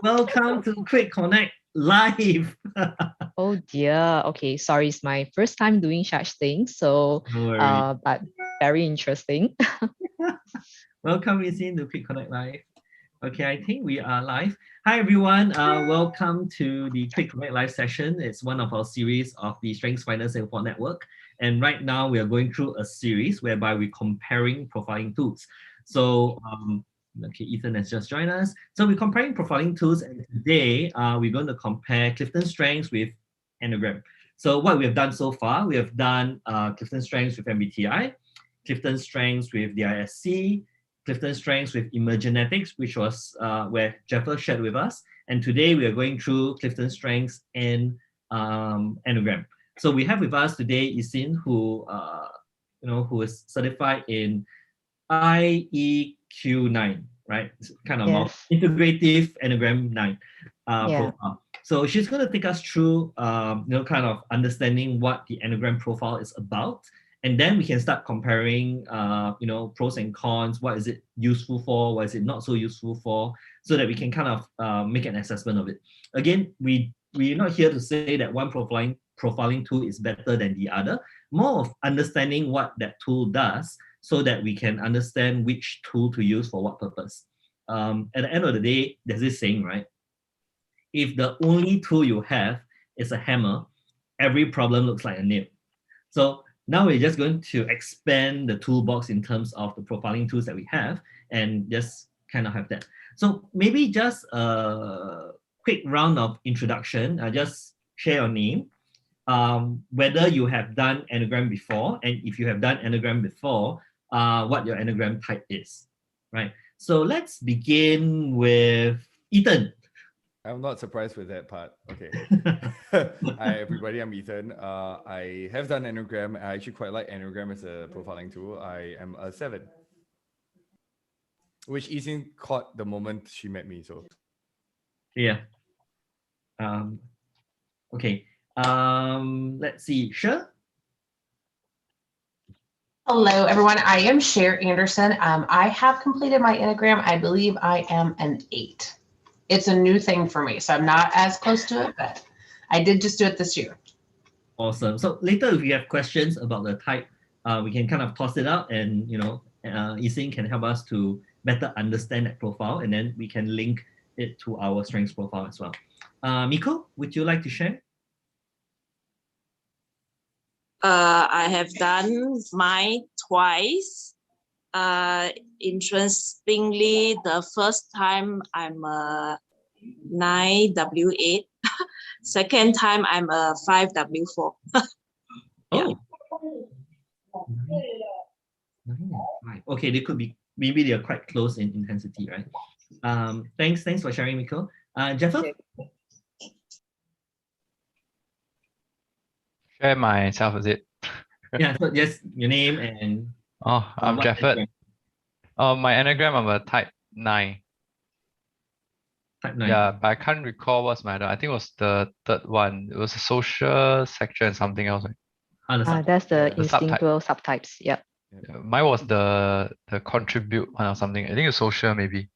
Welcome to Quick Connect Live. Oh dear. Okay, sorry, it's my first time doing such things. So, No worries. but very interesting. Welcome, Isin, to Quick Connect Live. Okay, I think we are live. Hi, everyone. Welcome to the Quick Connect Live session. It's one of our series of the Strengths Finder Singapore Network. And right now, we are going through a series whereby we're comparing profiling tools. So, okay, Ethan has just joined us. So we're comparing profiling tools, and today we're going to compare CliftonStrengths with Enneagram. So what we have done so far, we have done CliftonStrengths with MBTI, CliftonStrengths with DISC, CliftonStrengths with Emergenetics, which was where Jeffers shared with us. And today we are going through CliftonStrengths and Enneagram. So we have with us today Isin, who is certified in IEQ9, right? It's kind of more Yes. integrative Enneagram 9 Yeah. profile. So she's going to take us through, kind of understanding what the Enneagram profile is about. And then we can start comparing, pros and cons. What is it useful for? What is it not so useful for? So that we can kind of make an assessment of it. Again, we're not here to say that one profiling tool is better than the other. More of understanding what that tool does, so that we can understand which tool to use for what purpose. At the end of the day, there's this saying, right? If the only tool you have is a hammer, every problem looks like a nail. So now we're just going to expand the toolbox in terms of the profiling tools that we have and just kind of have that. So maybe just a quick round of introduction. Just share your name, whether you have done Enneagram before, and if you have done Enneagram before, what your Enneagram type is, right? So let's begin with Ethan. I'm not surprised with that part. Okay. Hi, everybody. I'm Ethan. I have done Enneagram. I actually quite like Enneagram as a profiling tool. I am a 7, which Ethan caught the moment she met me. So Yeah. Okay. Let's see. Sure. Hello, everyone. I am Cher Anderson. I have completed my Enneagram. I believe I am an 8. It's a new thing for me, so I'm not as close to it, but I did just do it this year. Awesome. So later, if you have questions about the type, we can kind of toss it out, and Ising can help us to better understand that profile, and then we can link it to our strengths profile as well. Miko, would you like to share? I have done mine twice. Interestingly, the first time I'm a 9W8. Second time I'm a 5W4. Yeah. Oh. 9 and 5. Okay, they could be, maybe they're quite close in intensity, right? Thanks for sharing, Miko. Jeffers? Okay. Share myself, is it? Yeah, so just your name and I'm Jefford. My Enneagram, I'm a type 9. Type 9. Yeah, but I can't recall what's my other. I think it was the third one. It was a social section and something else. That's the the instinctual subtypes. Yep. Yeah, mine was the contribute one or something. I think it's social maybe.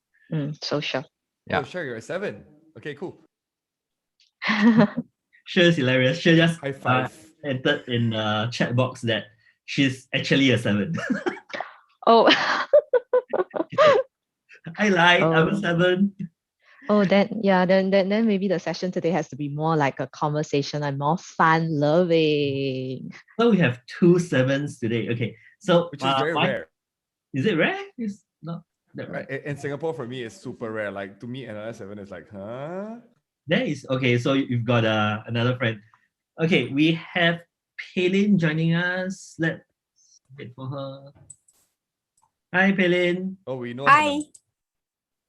Social. Yeah. Oh, sure, you're a 7. Okay, cool. Sure is hilarious. Sure just High five. entered in the chat box that she's actually a 7. Oh. I lied. I'm a Oh. 7. Oh, then maybe the session today has to be more like a conversation and more fun loving. So we have 2 7s today. Okay, so Which is very rare. Is it rare? It's not that rare. In Singapore, for me, it's super rare. Like, to me, another 7 is like, huh? There is. Okay, so you've got another friend. Okay, we have Paylin joining us. Let's wait for her. Hi, Paylin. Oh, we know. Hi.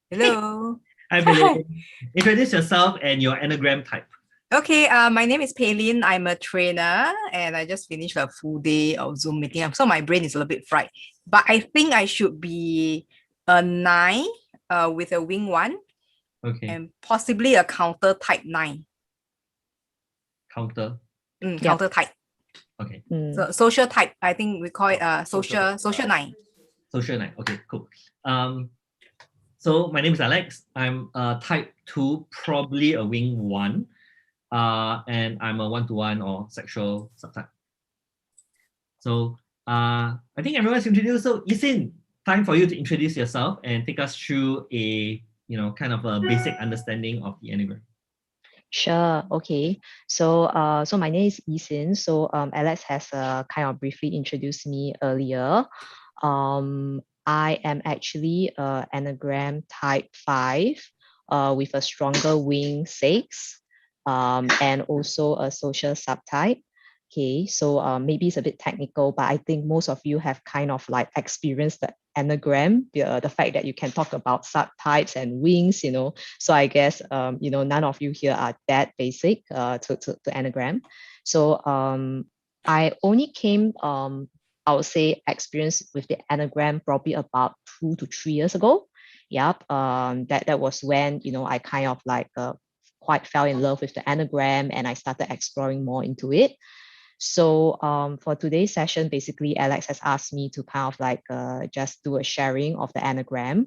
Hello. Hi, Paylin. Introduce yourself and your Enneagram type. Okay, my name is Paylin. I'm a trainer and I just finished a full day of Zoom meeting. So my brain is a little bit fried. But I think I should be a 9 with a wing 1. Okay. And possibly a counter type 9. Counter? Counter type. Okay. So social type, I think we call it social 9. Social 9. Okay, cool. So my name is Alex. I'm a type 2, probably a wing 1. And I'm a 1-to-1 or sexual subtype. So I think everyone's introduced. So Yisin, time for you to introduce yourself and take us through a kind of a basic understanding of the Enneagram. Sure. Okay. So, so my name is Yisin. So, Alex has kind of briefly introduced me earlier. I am actually Enneagram Type 5, with a stronger wing 6, and also a social subtype. Okay, so maybe it's a bit technical, but I think most of you have kind of like experienced the Enneagram, the fact that you can talk about subtypes and wings, So I guess, none of you here are that basic to Enneagram. So I only came, I would say, experience with the Enneagram probably about 2 to 3 years ago. Yep, that was when, I kind of like quite fell in love with the Enneagram and I started exploring more into it. So for today's session, basically, Alex has asked me to kind of like just do a sharing of the Enneagram.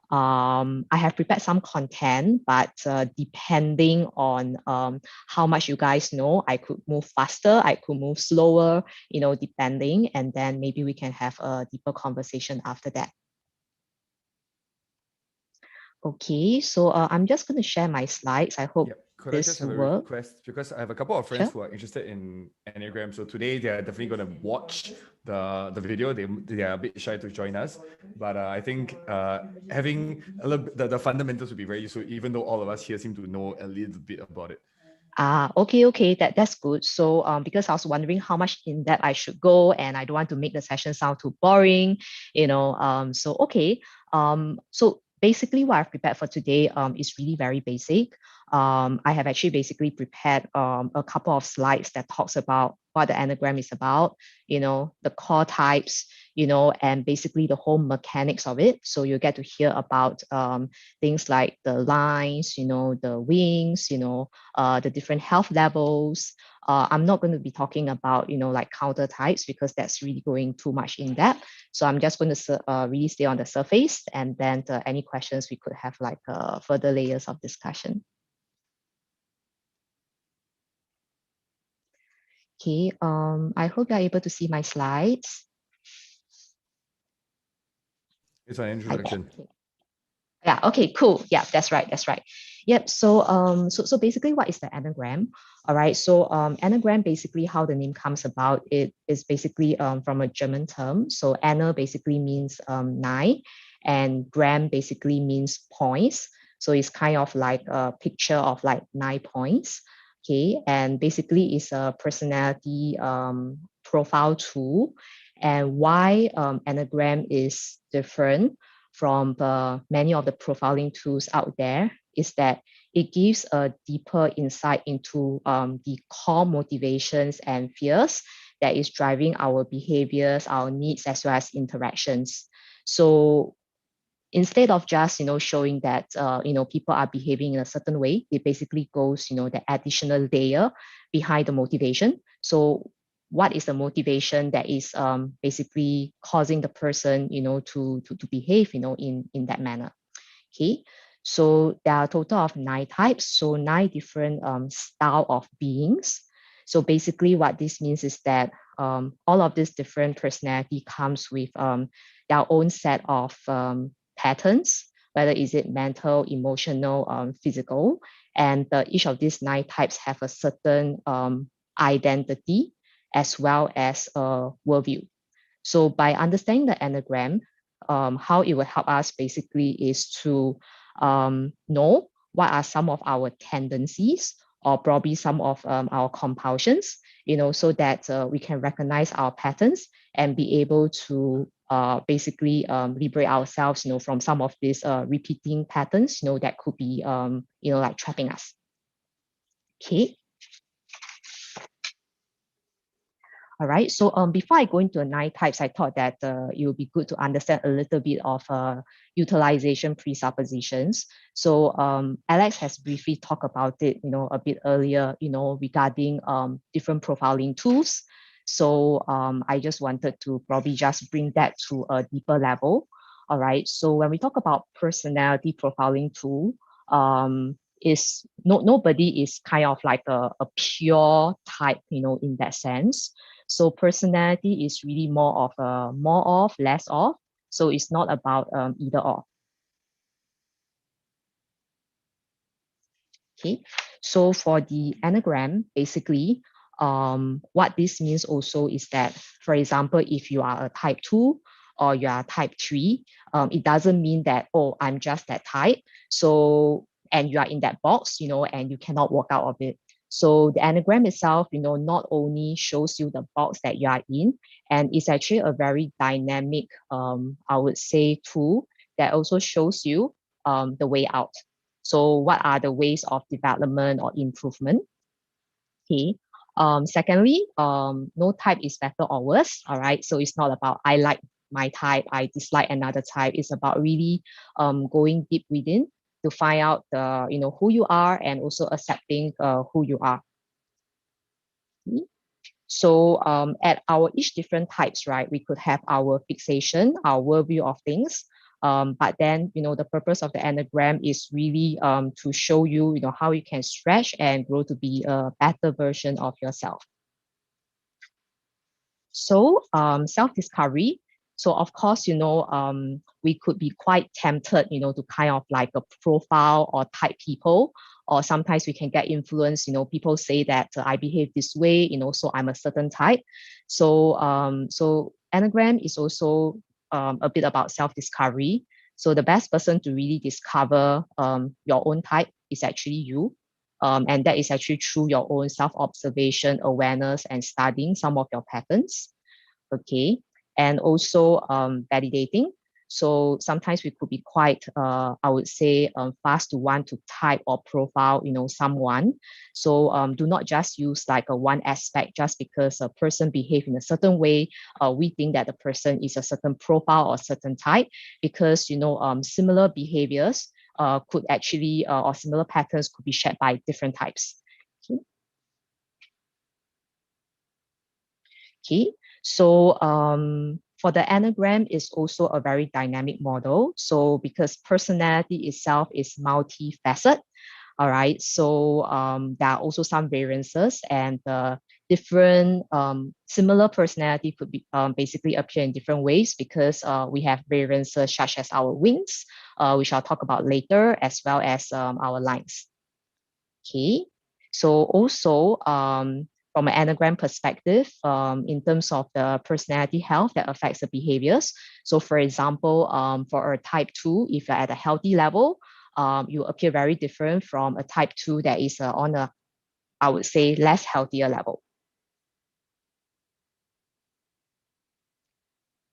I have prepared some content, but depending on how much you guys know, I could move faster, I could move slower, depending, and then maybe we can have a deeper conversation after that. Okay, so I'm just going to share my slides. I hope Could I just have a works. request? Because I have a couple of friends who are interested in Enneagram. So today they are definitely going to watch the video. They are a bit shy to join us. But I think having a little bit, the fundamentals would be very useful, even though all of us here seem to know a little bit about it. Okay, that's good. So because I was wondering how much in depth I should go, and I don't want to make the session sound too boring, so okay. So basically what I've prepared for today is really very basic. I have actually basically prepared a couple of slides that talks about what the Enneagram is about, the core types, and basically the whole mechanics of it. So you get to hear about things like the lines, the wings, the different health levels. I'm not going to be talking about, like counter types because that's really going too much in depth. So I'm just going to really stay on the surface, and then any questions we could have like further layers of discussion. Okay, I hope you're able to see my slides. It's an introduction. Okay. Yeah, okay, cool. Yeah, that's right. Yep. So so basically what is the Enneagram? All right. So Enneagram, basically how the name comes about, it is basically from a German term. So Enne basically means 9, and gram basically means points. So it's kind of like a picture of like 9 points. Okay. And basically it's a personality profile tool. And why Enneagram is different from many of the profiling tools out there is that it gives a deeper insight into the core motivations and fears that is driving our behaviors, our needs, as well as interactions. So instead of just showing that people are behaving in a certain way, it basically goes the additional layer behind the motivation. So what is the motivation that is basically causing the person to behave in that manner? Okay, so there are a total of 9 types, so 9 different style of beings. So basically what this means is that all of this different personality comes with their own set of patterns, whether is it mental, emotional, physical, and each of these 9 types have a certain identity as well as a worldview. So by understanding the Enneagram, how it will help us basically is to know what are some of our tendencies or probably some of our compulsions, so that we can recognize our patterns and be able to basically liberate ourselves, from some of these repeating patterns, that could be, like trapping us. Okay. All right. So before I go into the 9 types, I thought that it would be good to understand a little bit of utilization presuppositions. So Alex has briefly talked about it, a bit earlier, regarding different profiling tools. So I just wanted to probably just bring that to a deeper level. All right. So when we talk about personality profiling tool, nobody is kind of like a pure type, in that sense. So personality is really more of a more of, less of. So it's not about either or. Okay. So for the Enneagram, basically, what this means also is that, for example, if you are a type 2 or you are type 3, it doesn't mean that, oh, I'm just that type. So, and you are in that box, and you cannot walk out of it. So the Enneagram itself, not only shows you the box that you are in, and it's actually a very dynamic, I would say, tool that also shows you the way out. So what are the ways of development or improvement? Okay. Secondly, no type is better or worse. All right. So it's not about I like my type, I dislike another type. It's about really going deep within to find out the who you are and also accepting who you are. Okay. So at our each different types, right, we could have our fixation, our worldview of things. But then, the purpose of the Enneagram is really to show you, how you can stretch and grow to be a better version of yourself. So self-discovery. So of course, we could be quite tempted, to kind of like a profile or type people, or sometimes we can get influence. People say that I behave this way, so I'm a certain type. So so Enneagram is also a bit about self-discovery. So the best person to really discover your own type is actually you. And that is actually through your own self-observation, awareness, and studying some of your patterns. Okay. And also validating. So sometimes we could be quite, I would say, fast to want to type or profile, someone. So do not just use like a one aspect just because a person behave in a certain way. We think that the person is a certain profile or certain type because, similar behaviors could actually, or similar patterns could be shared by different types. Okay. Okay. So for the Enneagram is also a very dynamic model. So because personality itself is multifaceted, all right. So there are also some variances and different similar personality could be basically appear in different ways because we have variances such as our wings, which I'll talk about later, as well as our lines. Okay. So also from an Enneagram perspective, in terms of the personality health that affects the behaviors. So for example, for a type 2, if you're at a healthy level, you appear very different from a type 2 that is on a, I would say, less healthier level.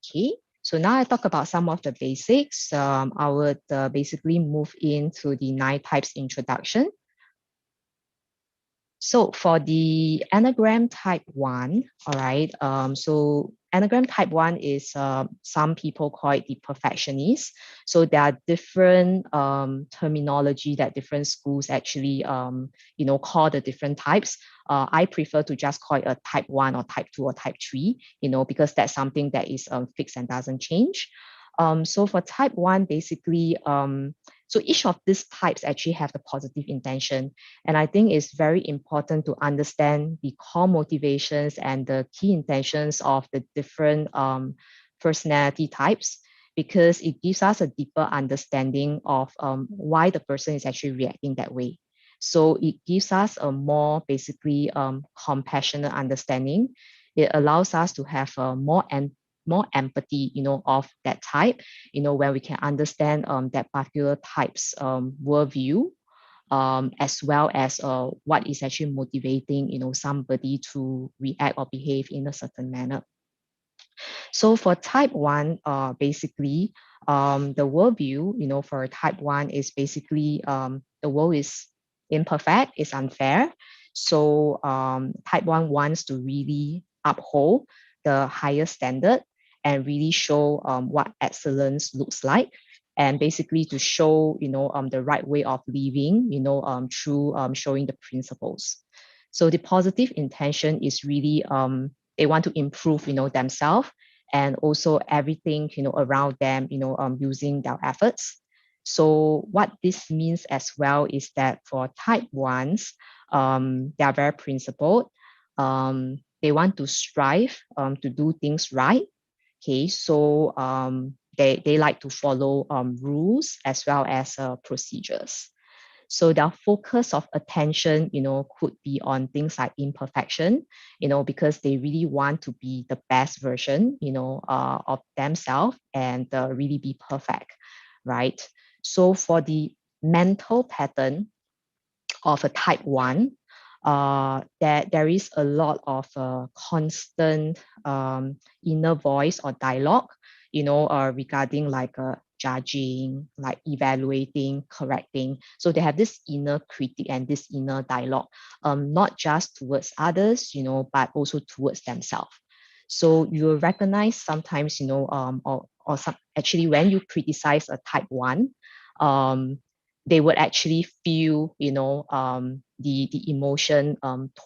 Okay. So now I talk about some of the basics. I would basically move into the 9 types introduction. So for the Enneagram Type 1, all right, so Enneagram Type 1 is, some people call it the perfectionist. So there are different terminology that different schools actually, call the different types. I prefer to just call it a Type 1 or Type 2 or Type 3, because that's something that is fixed and doesn't change. So for Type 1, basically, so each of these types actually have the positive intention. And I think it's very important to understand the core motivations and the key intentions of the different personality types, because it gives us a deeper understanding of why the person is actually reacting that way. So it gives us a more basically compassionate understanding. It allows us to have a more empathy, of that type, where we can understand that particular type's worldview, as well as what is actually motivating, somebody to react or behave in a certain manner. So for type 1, basically, the worldview, for type 1 is basically the world is imperfect, is unfair. So type 1 wants to really uphold the higher standard and really show what excellence looks like, and basically to show, the right way of living, through showing the principles. So the positive intention is really they want to improve, themselves and also everything, around them, using their efforts. So what this means as well is that for type 1s, they are very principled. They want to strive to do things right. Okay, so they like to follow rules as well as procedures. So their focus of attention, could be on things like imperfection, because they really want to be the best version, of themselves and really be perfect, right? So for the mental pattern of a type 1, there is a lot of constant inner voice or dialogue, regarding like judging, like evaluating, correcting. So they have this inner critic and this inner dialogue, not just towards others, but also towards themselves. So you will recognize sometimes, or some, actually when you criticize a type 1, they would actually feel, the emotion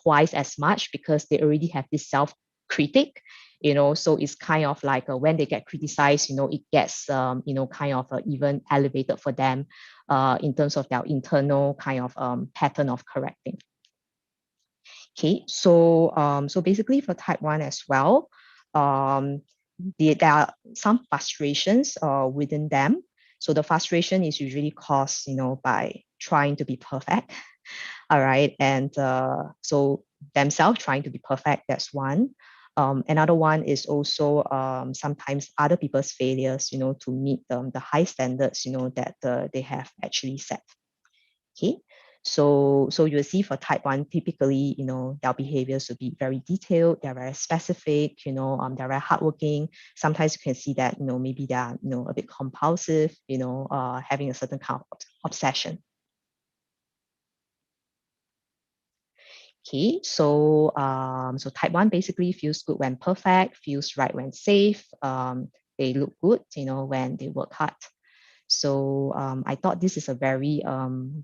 twice as much because they already have this self-critic, so it's kind of like when they get criticized, it gets, kind of even elevated for them in terms of their internal kind of pattern of correcting. Okay, so basically for type 1 as well, there are some frustrations within them. So the frustration is usually caused, by trying to be perfect. All right, and so themselves trying to be perfect, that's one. Another one is also sometimes other people's failures, to meet the high standards, that they have actually set. Okay, so you'll see for type 1, typically, their behaviors will be very detailed, they're very specific, they're very hardworking. Sometimes you can see that, maybe they're, a bit compulsive, having a certain kind of obsession. Okay, so so type 1 basically feels good when perfect, feels right when safe. They look good, when they work hard. So I thought this is a very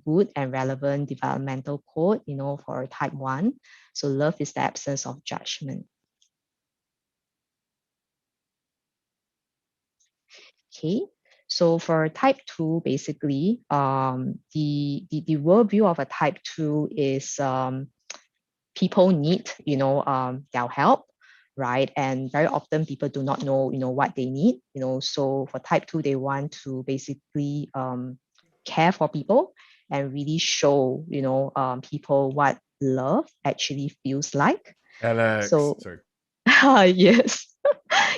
good and relevant developmental quote, for type 1. So love is the absence of judgment. Okay, so for type 2, basically, the worldview of a type 2 is people need, their help, right? And very often people do not know, what they need, so for type 2, they want to basically care for people and really show, people what love actually feels like. Alex, So, sorry. yes.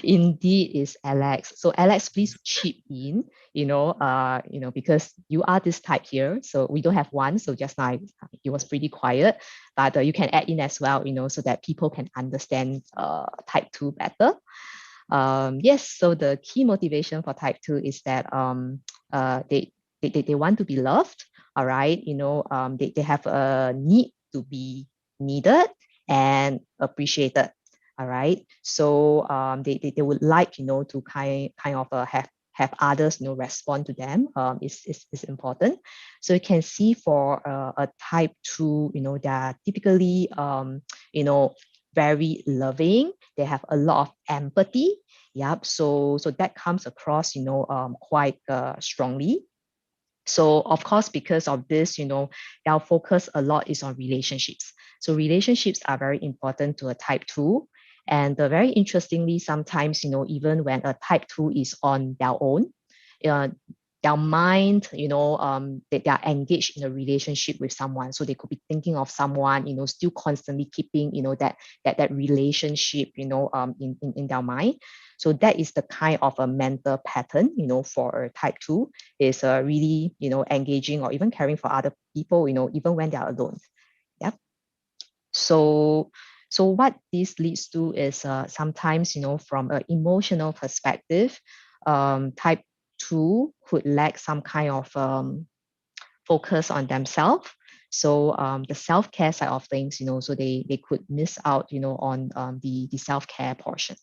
Indeed is Alex. So Alex, please chip in, because you are this type here. So we don't have one. So just now it was pretty quiet, but you can add in as well, so that people can understand type 2 better. Yes, so the key motivation for type 2 is that they want to be loved. All right, they have a need to be needed and appreciated. All right, so they would like, to kind of have others, respond to them. Is important. So you can see for a type 2, they are typically very loving. They have a lot of empathy. Yep. So that comes across, quite strongly. So of course, because of this, our focus a lot is on relationships. So relationships are very important to a type 2. And very interestingly, sometimes, even when a type 2 is on their own, their mind, they are engaged in a relationship with someone. So they could be thinking of someone, still constantly keeping, that relationship, in their mind. So that is the kind of a mental pattern, for type 2 is really, engaging or even caring for other people, even when they are alone. Yep. So what this leads to is sometimes, from an emotional perspective, type 2 could lack some kind of focus on themselves. So the self-care side of things, so they could miss out, on the self-care portion.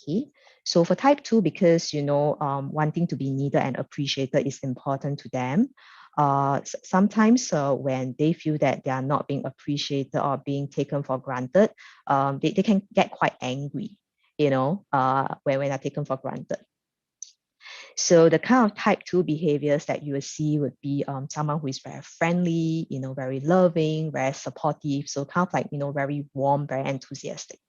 Okay, so for type 2, because, wanting to be needed and appreciated is important to them, sometimes when they feel that they are not being appreciated or being taken for granted, they can get quite angry. when are taken for granted. So the kind of type 2 behaviors that you will see would be someone who is very friendly, very loving, very supportive. So kind of like, very warm, very enthusiastic.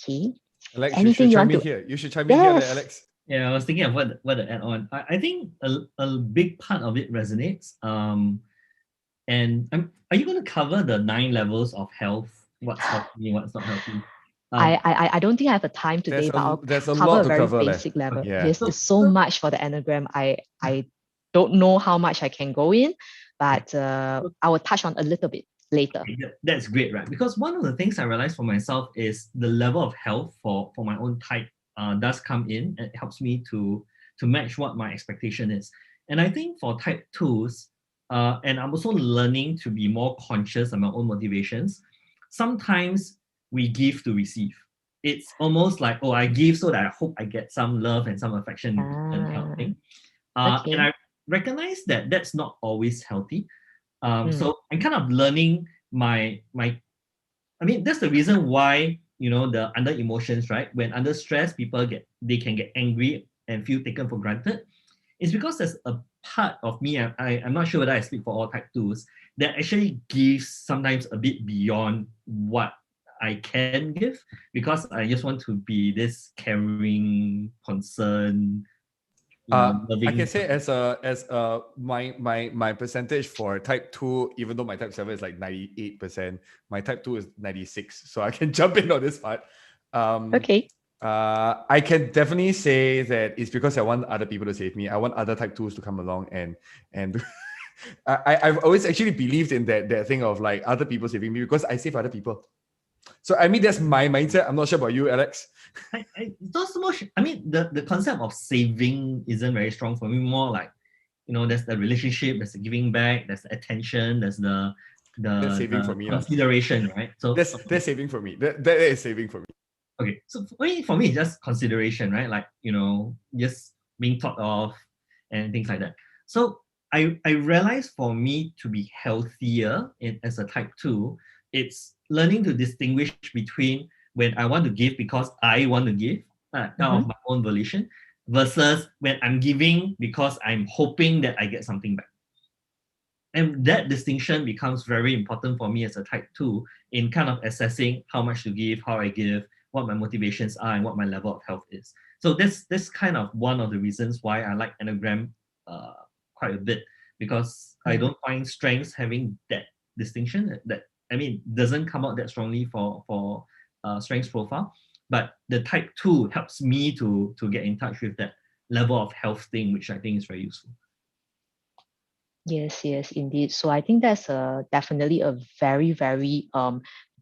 Okay. Alex, Anything you chime want in to? here. You should chime in here, Yes. Alex. Yeah, I was thinking of what to add on. I think a big part of it resonates. And are you going to cover the 9 levels of health? What's healthy, what's not healthy? I don't think I have the time today, but I'll there's a cover lot a to very cover, basic level. Yeah. Yes, it's so much for the Enneagram. I don't know how much I can go in, but I will touch on a little bit later. That's great, right? Because one of the things I realized for myself is the level of health for my own type does come in, and it helps me to match what my expectation is. And I think for type 2s, and I'm also learning to be more conscious of my own motivations. Sometimes we give to receive. It's almost like, oh, I give so that I hope I get some love and some affection in return kind of thing. Okay. And I recognize that that's not always healthy. So I'm kind of learning my I mean, that's the reason why, the under emotions, right? When under stress, people can get angry and feel taken for granted. It's because there's a part of me, I'm not sure whether I speak for all type 2s, that actually gives sometimes a bit beyond what I can give, because I just want to be this caring, concerned, loving. I can say my percentage for type 2, even though my type 7 is like 98%, my type 2 is 96. So I can jump in on this part. Okay. I can definitely say that it's because I want other people to save me. I want other type 2s to come along and I've always actually believed in that thing of like other people saving me, because I save other people. So I mean, that's my mindset. I'm not sure about you, Alex. Not so much. I mean, the concept of saving isn't very strong for me. More like, there's the relationship, there's the giving back, there's the attention, there's That's saving for me, consideration, right? So that's saving for me. That is saving for me. Okay, so for me, it's just consideration, right? Like, just being thought of and things like that. So I realized for me to be healthier as a type 2, it's learning to distinguish between when I want to give because I want to give out of my own volition, versus when I'm giving because I'm hoping that I get something back. And that distinction becomes very important for me as a type 2 in kind of assessing how much to give, how I give, what my motivations are, and what my level of health is. So this kind of one of the reasons why I like Enneagram quite a bit, because I don't find strengths having that distinction. That, I mean, doesn't come out that strongly for strengths profile, but the type 2 helps me to get in touch with that level of health thing, which I think is very useful. Yes, indeed. So I think that's definitely a very, very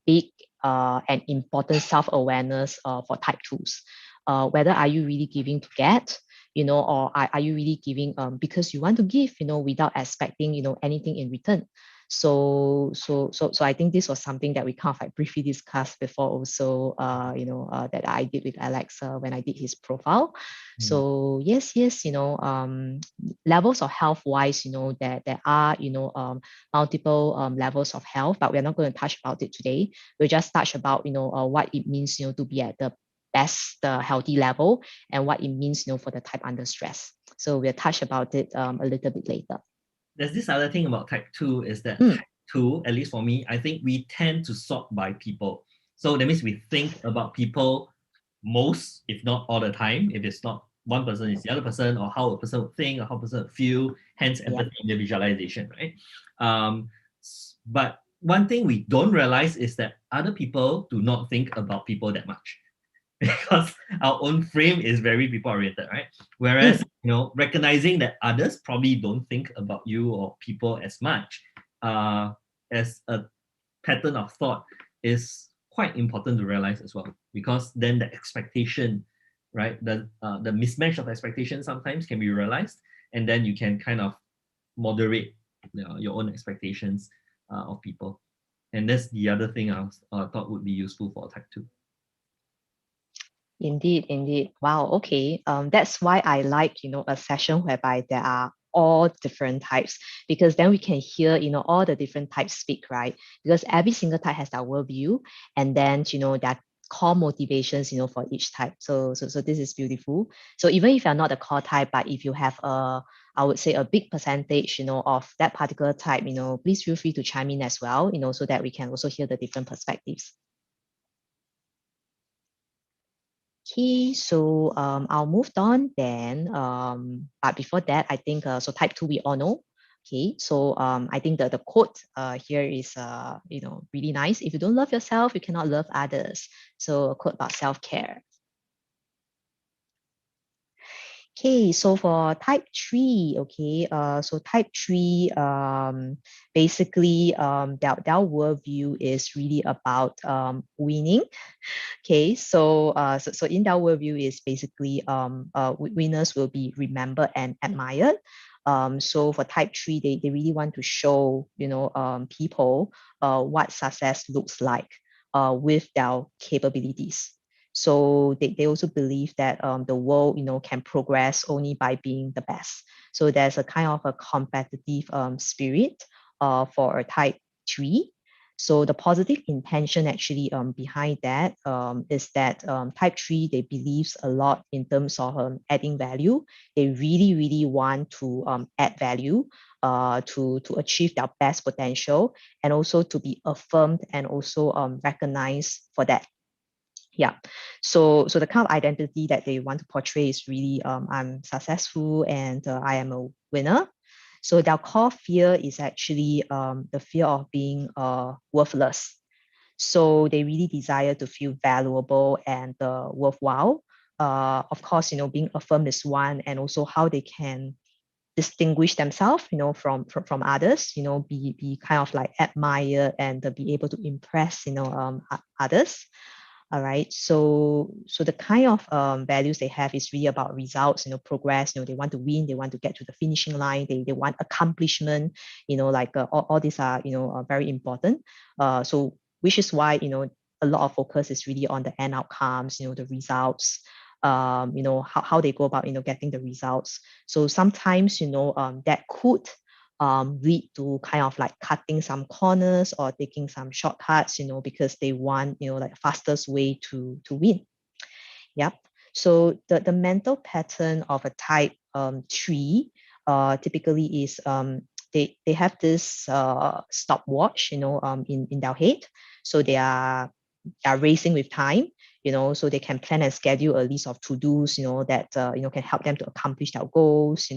big and important self-awareness for type 2s. Whether are you really giving to get, or are you really giving because you want to give, without expecting, anything in return. So I think this was something that we kind of like briefly discussed before also, that I did with Alex when I did his profile. So yes, levels of health wise, there are, multiple levels of health, but we're not going to touch about it today. We'll just touch about, what it means, to be at the best healthy level, and what it means, for the type under stress. So we'll touch about it a little bit later. There's this other thing about type 2 is that type 2, at least for me, I think we tend to sort by people. So that means we think about people most, if not all the time. If it's not one person, it's the other person, or how a person would think, or how a person would feel, hence empathy and the visualization, right? But one thing we don't realize is that other people do not think about people that much. Because our own frame is very people oriented, right? Whereas, recognizing that others probably don't think about you or people as much as a pattern of thought is quite important to realize as well. Because then the expectation, right? The mismatch of expectations sometimes can be realized, and then you can kind of moderate your own expectations of people. And that's the other thing I thought would be useful for type 2. Indeed. Wow. Okay. That's why I like, a session whereby there are all different types, because then we can hear, all the different types speak, right? Because every single type has their worldview, and then, their core motivations, for each type. So this is beautiful. So even if you're not a core type, but if you have I would say a big percentage, of that particular type, please feel free to chime in as well, so that we can also hear the different perspectives. Okay, so I'll move on then. But before that, I think so type 2 we all know. Okay, so I think the quote here is really nice. If you don't love yourself, you cannot love others. So a quote about self-care. Okay, so for type 3, okay, so type 3, basically their worldview is really about winning. Okay, so so in their worldview is basically winners will be remembered and admired. So for type 3, they really want to show, people what success looks like with their capabilities. So they also believe that the world, can progress only by being the best. So there's a kind of a competitive spirit for a type 3. So the positive intention actually behind that is that type 3, they believes a lot in terms of adding value. They really, really want to add value to achieve their best potential, and also to be affirmed and also recognized for that. Yeah, so the kind of identity that they want to portray is really I'm successful and I am a winner. So their core fear is actually the fear of being worthless. So they really desire to feel valuable and worthwhile. Of course, being affirmed is one, and also how they can distinguish themselves, from others, be kind of like admired and be able to impress, others. All right. So the kind of values they have is really about results, progress. They want to win. They want to get to the finishing line. They want accomplishment. Like all these are very important. So which is why a lot of focus is really on the end outcomes. The results. How they go about getting the results. So sometimes that could lead to kind of like cutting some corners or taking some shortcuts, because they want, like fastest way to win. Yep. So the mental pattern of a type 3 typically is they have this stopwatch, in their head. So they are racing with time, so they can plan and schedule a list of to-dos, that, can help them to accomplish their goals,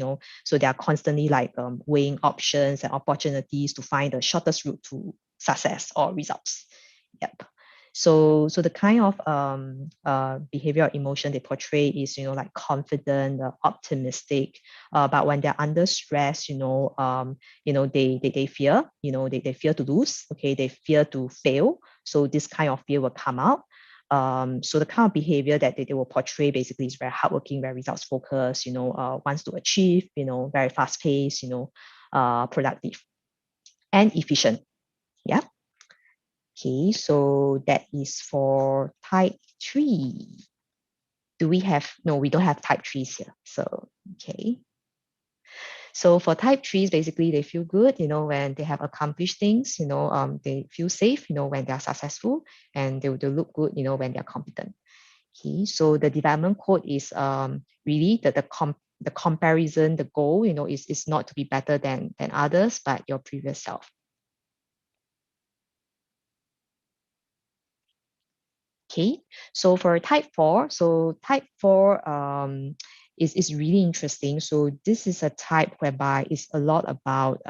so they are constantly like weighing options and opportunities to find the shortest route to success or results. Yep. So the kind of behavior or emotion they portray is, like confident, optimistic, but when they're under stress, they fear, they fear to lose. Okay, they fear to fail. So this kind of fear will come out. So the kind of behavior that they will portray basically is very hardworking, very results focused, wants to achieve, very fast paced, productive and efficient. Yeah. Okay, so that is for type 3. Do we have, no, we don't have type 3s here. So, okay. So for type 3s, basically they feel good, when they have accomplished things, they feel safe, when they are successful, and they look good, when they are competent. Okay, so the development code is really the comparison, the goal, is not to be better than others, but your previous self. Okay, so for type 4, so type 4 is really interesting. So this is a type whereby it's a lot about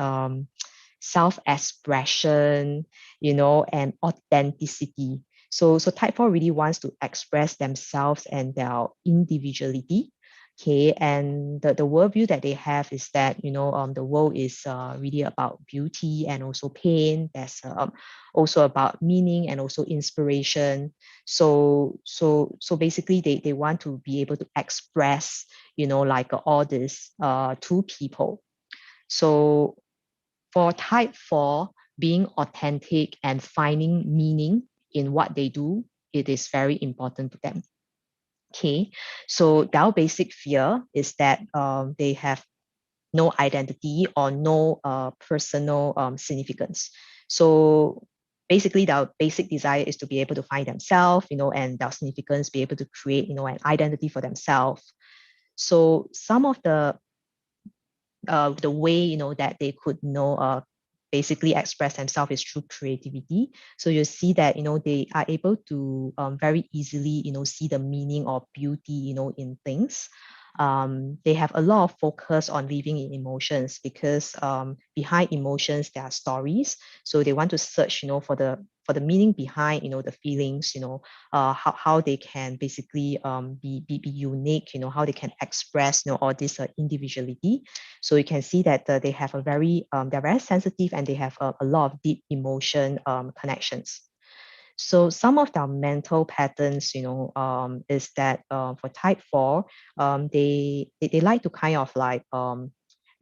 self-expression, and authenticity. So type 4 really wants to express themselves and their individuality. Okay, and the worldview that they have is that, the world is really about beauty and also pain. There's also about meaning and also inspiration. So basically they want to be able to express, like all this to people. So for type 4, being authentic and finding meaning in what they do, it is very important to them. Okay, so their basic fear is that they have no identity or no personal significance. So basically their basic desire is to be able to find themselves, and their significance, be able to create, an identity for themselves. So some of the way, that they could, basically express themselves is through creativity. So you see that, they are able to very easily, see the meaning or beauty, in things. They have a lot of focus on living in emotions, because behind emotions there are stories. So they want to search, for the meaning behind, the feelings, how they can basically be unique, how they can express, all this individuality. So you can see that they have a very they're very sensitive, and they have a lot of deep emotion connections. So some of the mental patterns, is that for type 4, they like to kind of like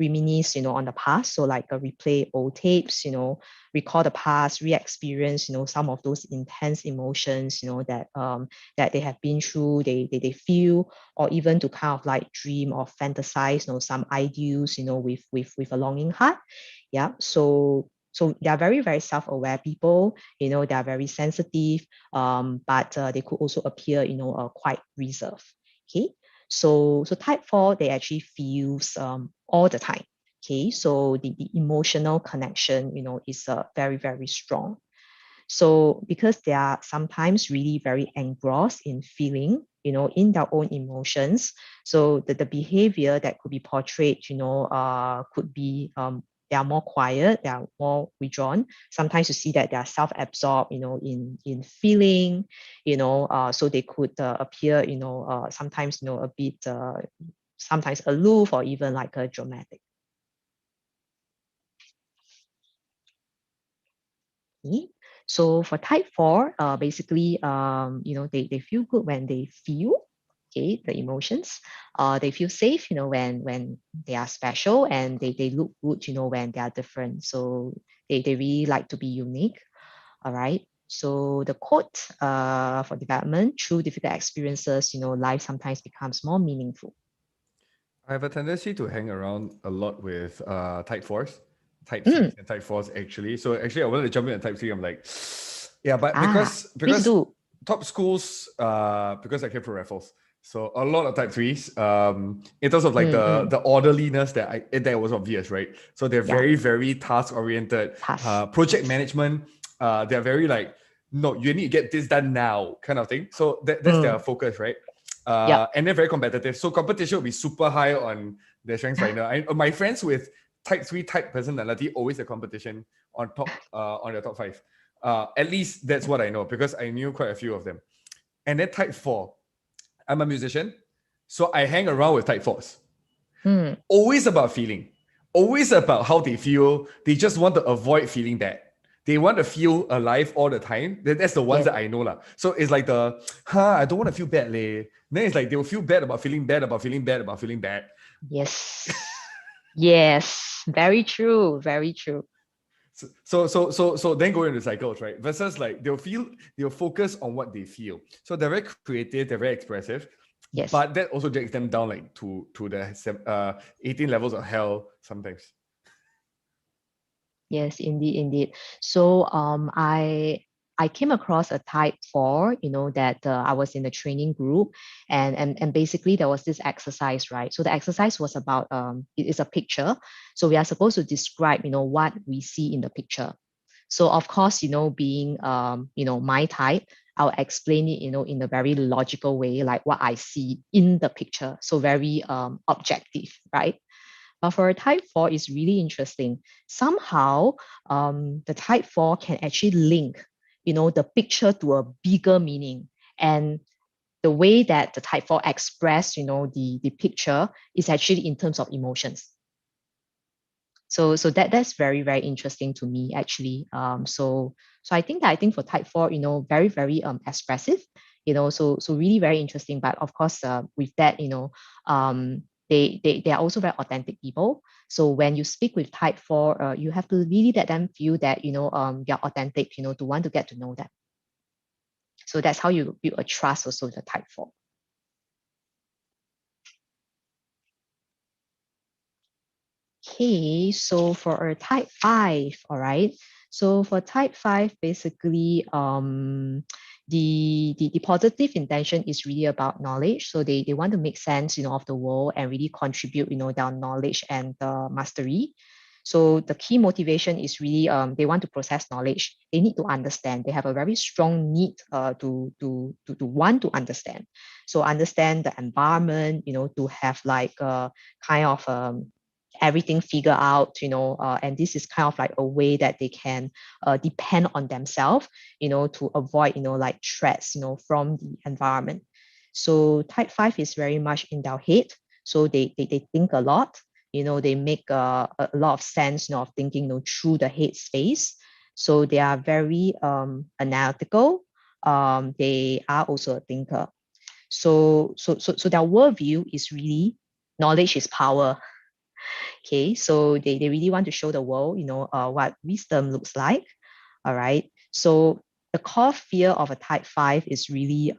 reminisce, on the past. So like replay old tapes, recall the past, re-experience, some of those intense emotions, that they have been through, they feel, or even to kind of like dream or fantasize, some ideals, with a longing heart. Yeah. So they are very, very self-aware people, they are very sensitive, but they could also appear, quite reserved. Okay. So type 4, they actually feels all the time. Okay. So the emotional connection, is very, very strong. So because they are sometimes really very engrossed in feeling, in their own emotions, so the behavior that could be portrayed, could be they are more quiet, they are more withdrawn. Sometimes you see that they are self-absorbed, in feeling, so they could appear, sometimes, a bit, sometimes aloof, or even like a dramatic. Okay. So for type 4, basically, they feel good when they feel, okay, the emotions. They feel safe, when they are special, and they look good, when they are different. So they really like to be unique. All right. So the quote for development: through difficult experiences, life sometimes becomes more meaningful. I have a tendency to hang around a lot with type 4s, type 3s and type 4s actually. So actually I wanted to jump in on type 3. I'm like, yeah, but Please because do. top schools, because I came from Raffles, so a lot of type 3s, in terms of like the orderliness that was obvious, right? So they're Yeah. very, very task oriented, Task. project management. They're very like, no, you need to get this done now kind of thing. So that's their focus, right? Yeah. And they're very competitive. So competition will be super high on their strengths finder. My friends with type 3 type personality, always a competition on their top 5. At least that's what I know, because I knew quite a few of them. And then type 4, I'm a musician, so I hang around with type 4s. Always about feeling, always about how they feel. They just want to avoid feeling bad. They want to feel alive all the time. That's the ones that I know. So it's like I don't want to feel bad. Then it's like they'll feel bad about feeling bad, about feeling bad, about feeling bad. Yes. Yes. Very true. Very true. So then go into cycles, right? Versus like they'll focus on what they feel. So they're very creative, they're very expressive. Yes. But that also drags them down like to the 18 levels of hell sometimes. Yes, indeed. So I came across a type 4, that I was in the training group, and basically there was this exercise, right? So the exercise was about it is a picture. So we are supposed to describe, what we see in the picture. So of course, being my type, I'll explain it, in a very logical way, like what I see in the picture. So very objective, right? But for a type 4, it's really interesting. Somehow, the type 4 can actually link, the picture to a bigger meaning. And the way that the type 4 express, the picture is actually in terms of emotions. So that's very, very interesting to me, actually. So I think for type 4, very, very expressive, so really very interesting. But of course, with that, they are also very authentic people. So when you speak with type 4, you have to really let them feel that, they're authentic, to want to get to know them. So that's how you build a trust also with the type 4. Okay, so for a type 5, all right. So for type 5, basically, the positive intention is really about knowledge. So they want to make sense, of the world and really contribute, their knowledge and mastery. So the key motivation is really they want to process knowledge. They need to understand. They have a very strong need to want to understand. So understand the environment, to have like a kind of everything figure out, and this is kind of like a way that they can depend on themselves, to avoid, like threats, from the environment. So type 5 is very much in their head. So they think a lot, they make a lot of sense, of thinking, through the head space. So they are very analytical. They are also a thinker. So their worldview is really knowledge is power. Okay, so they really want to show the world, what wisdom looks like. All right. So the core fear of a type 5 is really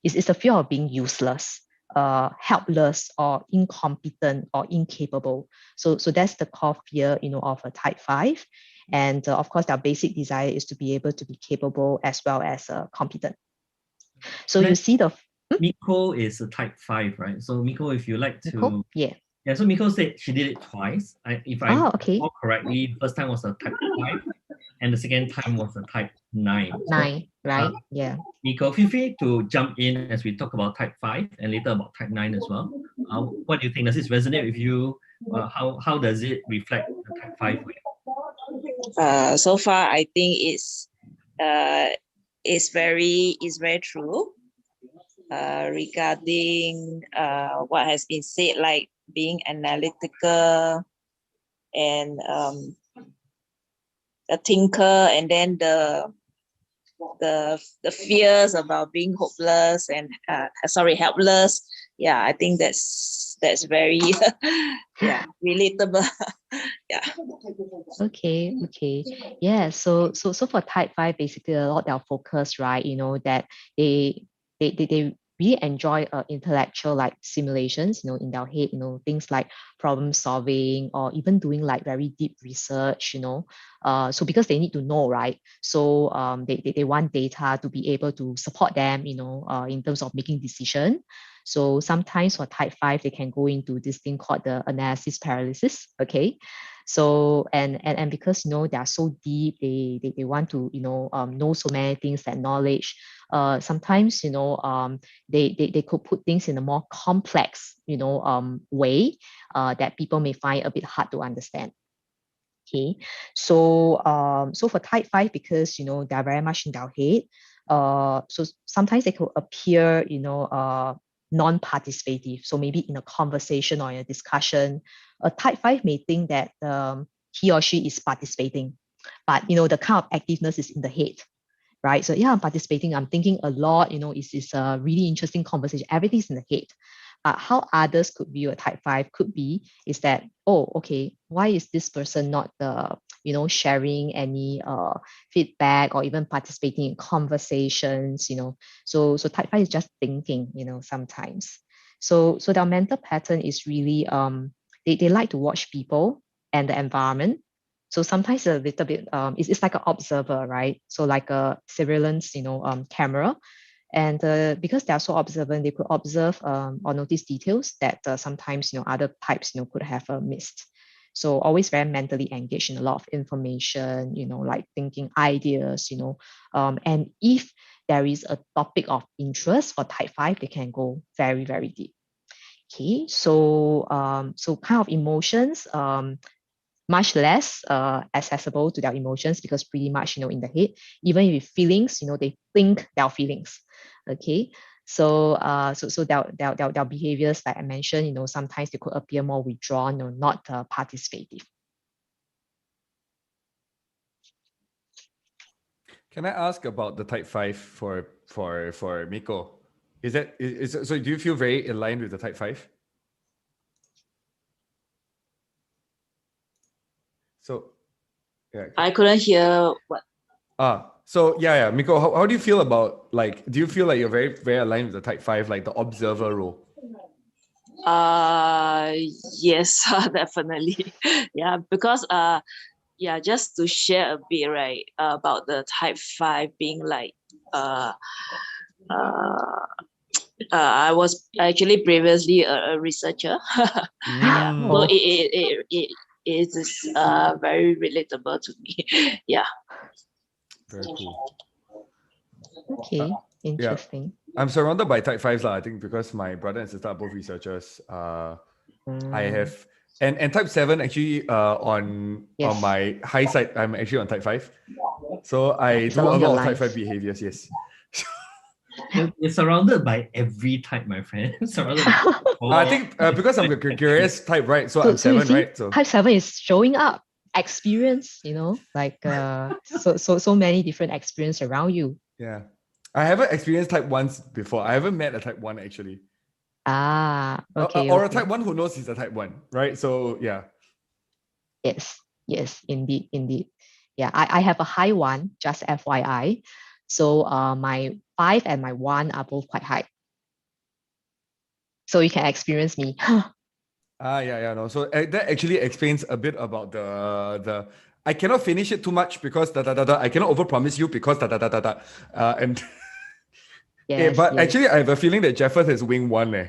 is a fear of being useless, helpless, or incompetent or incapable. So that's the core fear, of a type 5. And of course, their basic desire is to be able to be capable as well as competent. So you see the Miko is a type 5, right? So Miko, if you like to... Miko? Yeah. Yeah, so Miko said she did it twice. If I okay. recall correctly, first time was a type 5 and the second time was a type 9. 9, right? Yeah. Miko, feel free to jump in as we talk about type 5 and later about type 9 as well. What do you think? Does this resonate with you? How does it reflect the type 5 for you? So far, I think it's very true. Regarding what has been said, like being analytical and a thinker, and then the fears about being hopeless and helpless. Yeah, I think that's very relatable. Yeah. Okay. Yeah. So for type 5, basically a lot of focus, right? That they really enjoy intellectual like simulations, in their head, things like problem solving or even doing like very deep research, so because they need to know, right? So they want data to be able to support them, in terms of making decision. So sometimes for type 5, they can go into this thing called the analysis paralysis. Okay. So and because they are so deep, they want to know so many things, that knowledge. Sometimes they could put things in a more complex way that people may find a bit hard to understand. Okay, so so for type 5, because they're very much in their head, so sometimes they could appear non-participative. So maybe in a conversation or in a discussion, a type 5 may think that he or she is participating, but the kind of activeness is in the head, right? So yeah, I'm participating, I'm thinking a lot, it's a really interesting conversation, everything's in the head. But how others could view a type 5 could be is that, oh, okay, why is this person not sharing any feedback or even participating in conversations, so type 5 is just thinking, sometimes. So their mental pattern is really they like to watch people and the environment. So sometimes a little bit it's like an observer, right? So like a surveillance camera. And because they are so observant, they could observe or notice details that sometimes other types could have missed. So always very mentally engaged in a lot of information, like thinking ideas, and if there is a topic of interest for type 5, they can go very, very deep. Okay, so so kind of emotions, much less accessible to their emotions, because pretty much in the head, even with feelings, they think their feelings. Okay, so so their behaviors, like I mentioned, sometimes they could appear more withdrawn or not participative. Can I ask about the type 5 for Miko? So do you feel very aligned with the type 5? So yeah. I couldn't hear what. So yeah, Miko, how do you feel about, like, do you feel like you're very, very aligned with the type 5, like the observer role? Yes, definitely. Yeah, because yeah, just to share a bit, right, about the type 5 being like, I was actually previously a researcher. Yeah, so Oh, it is very relatable to me. Yeah. Very cool. okay, Yeah. interesting. I'm surrounded by type fives, lah, I think, because my brother and sister are both researchers. I Mm, have and type 7 actually on yes, my high side, I'm actually on type 5. So yeah, I it's do a along your lot of type 5 lines. behaviors, yes. You're surrounded by every type, my friend. Surrounded by I think because I'm a curious type, right? So I'm So you 7, see, right? So type 7 is showing up, experience, like so many different experience around you. yeah. I haven't experienced type 1s before. I haven't met a type 1 actually. Ah, okay, Or a okay. type 1 who knows he's a type 1, right? So yeah. Yes, yes, indeed, indeed. Yeah, I have a high one, just FYI. So my 5 and my 1 are both quite high. So you can experience me. Yeah, no. So that actually explains a bit about the. I cannot finish it too much because I cannot overpromise you because and Yes, but yes. actually I have a feeling that Jeffers is wing 1 eh.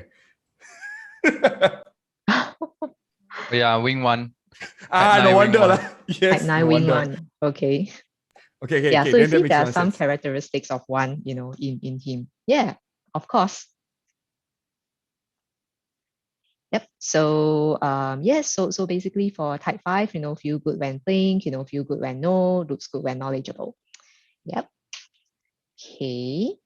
Yeah, wing 1. Type No 9 wing wonder 1. lah. Type Yes, 9 no wing wonder. 1. Okay. Okay, Yeah, so you then that see makes there are more some sense. characteristics of 1, in him. Yeah, of course. Yep. So yes, so basically for type 5, feel good when playing, feel good when know, looks good when knowledgeable. Yep. Okay.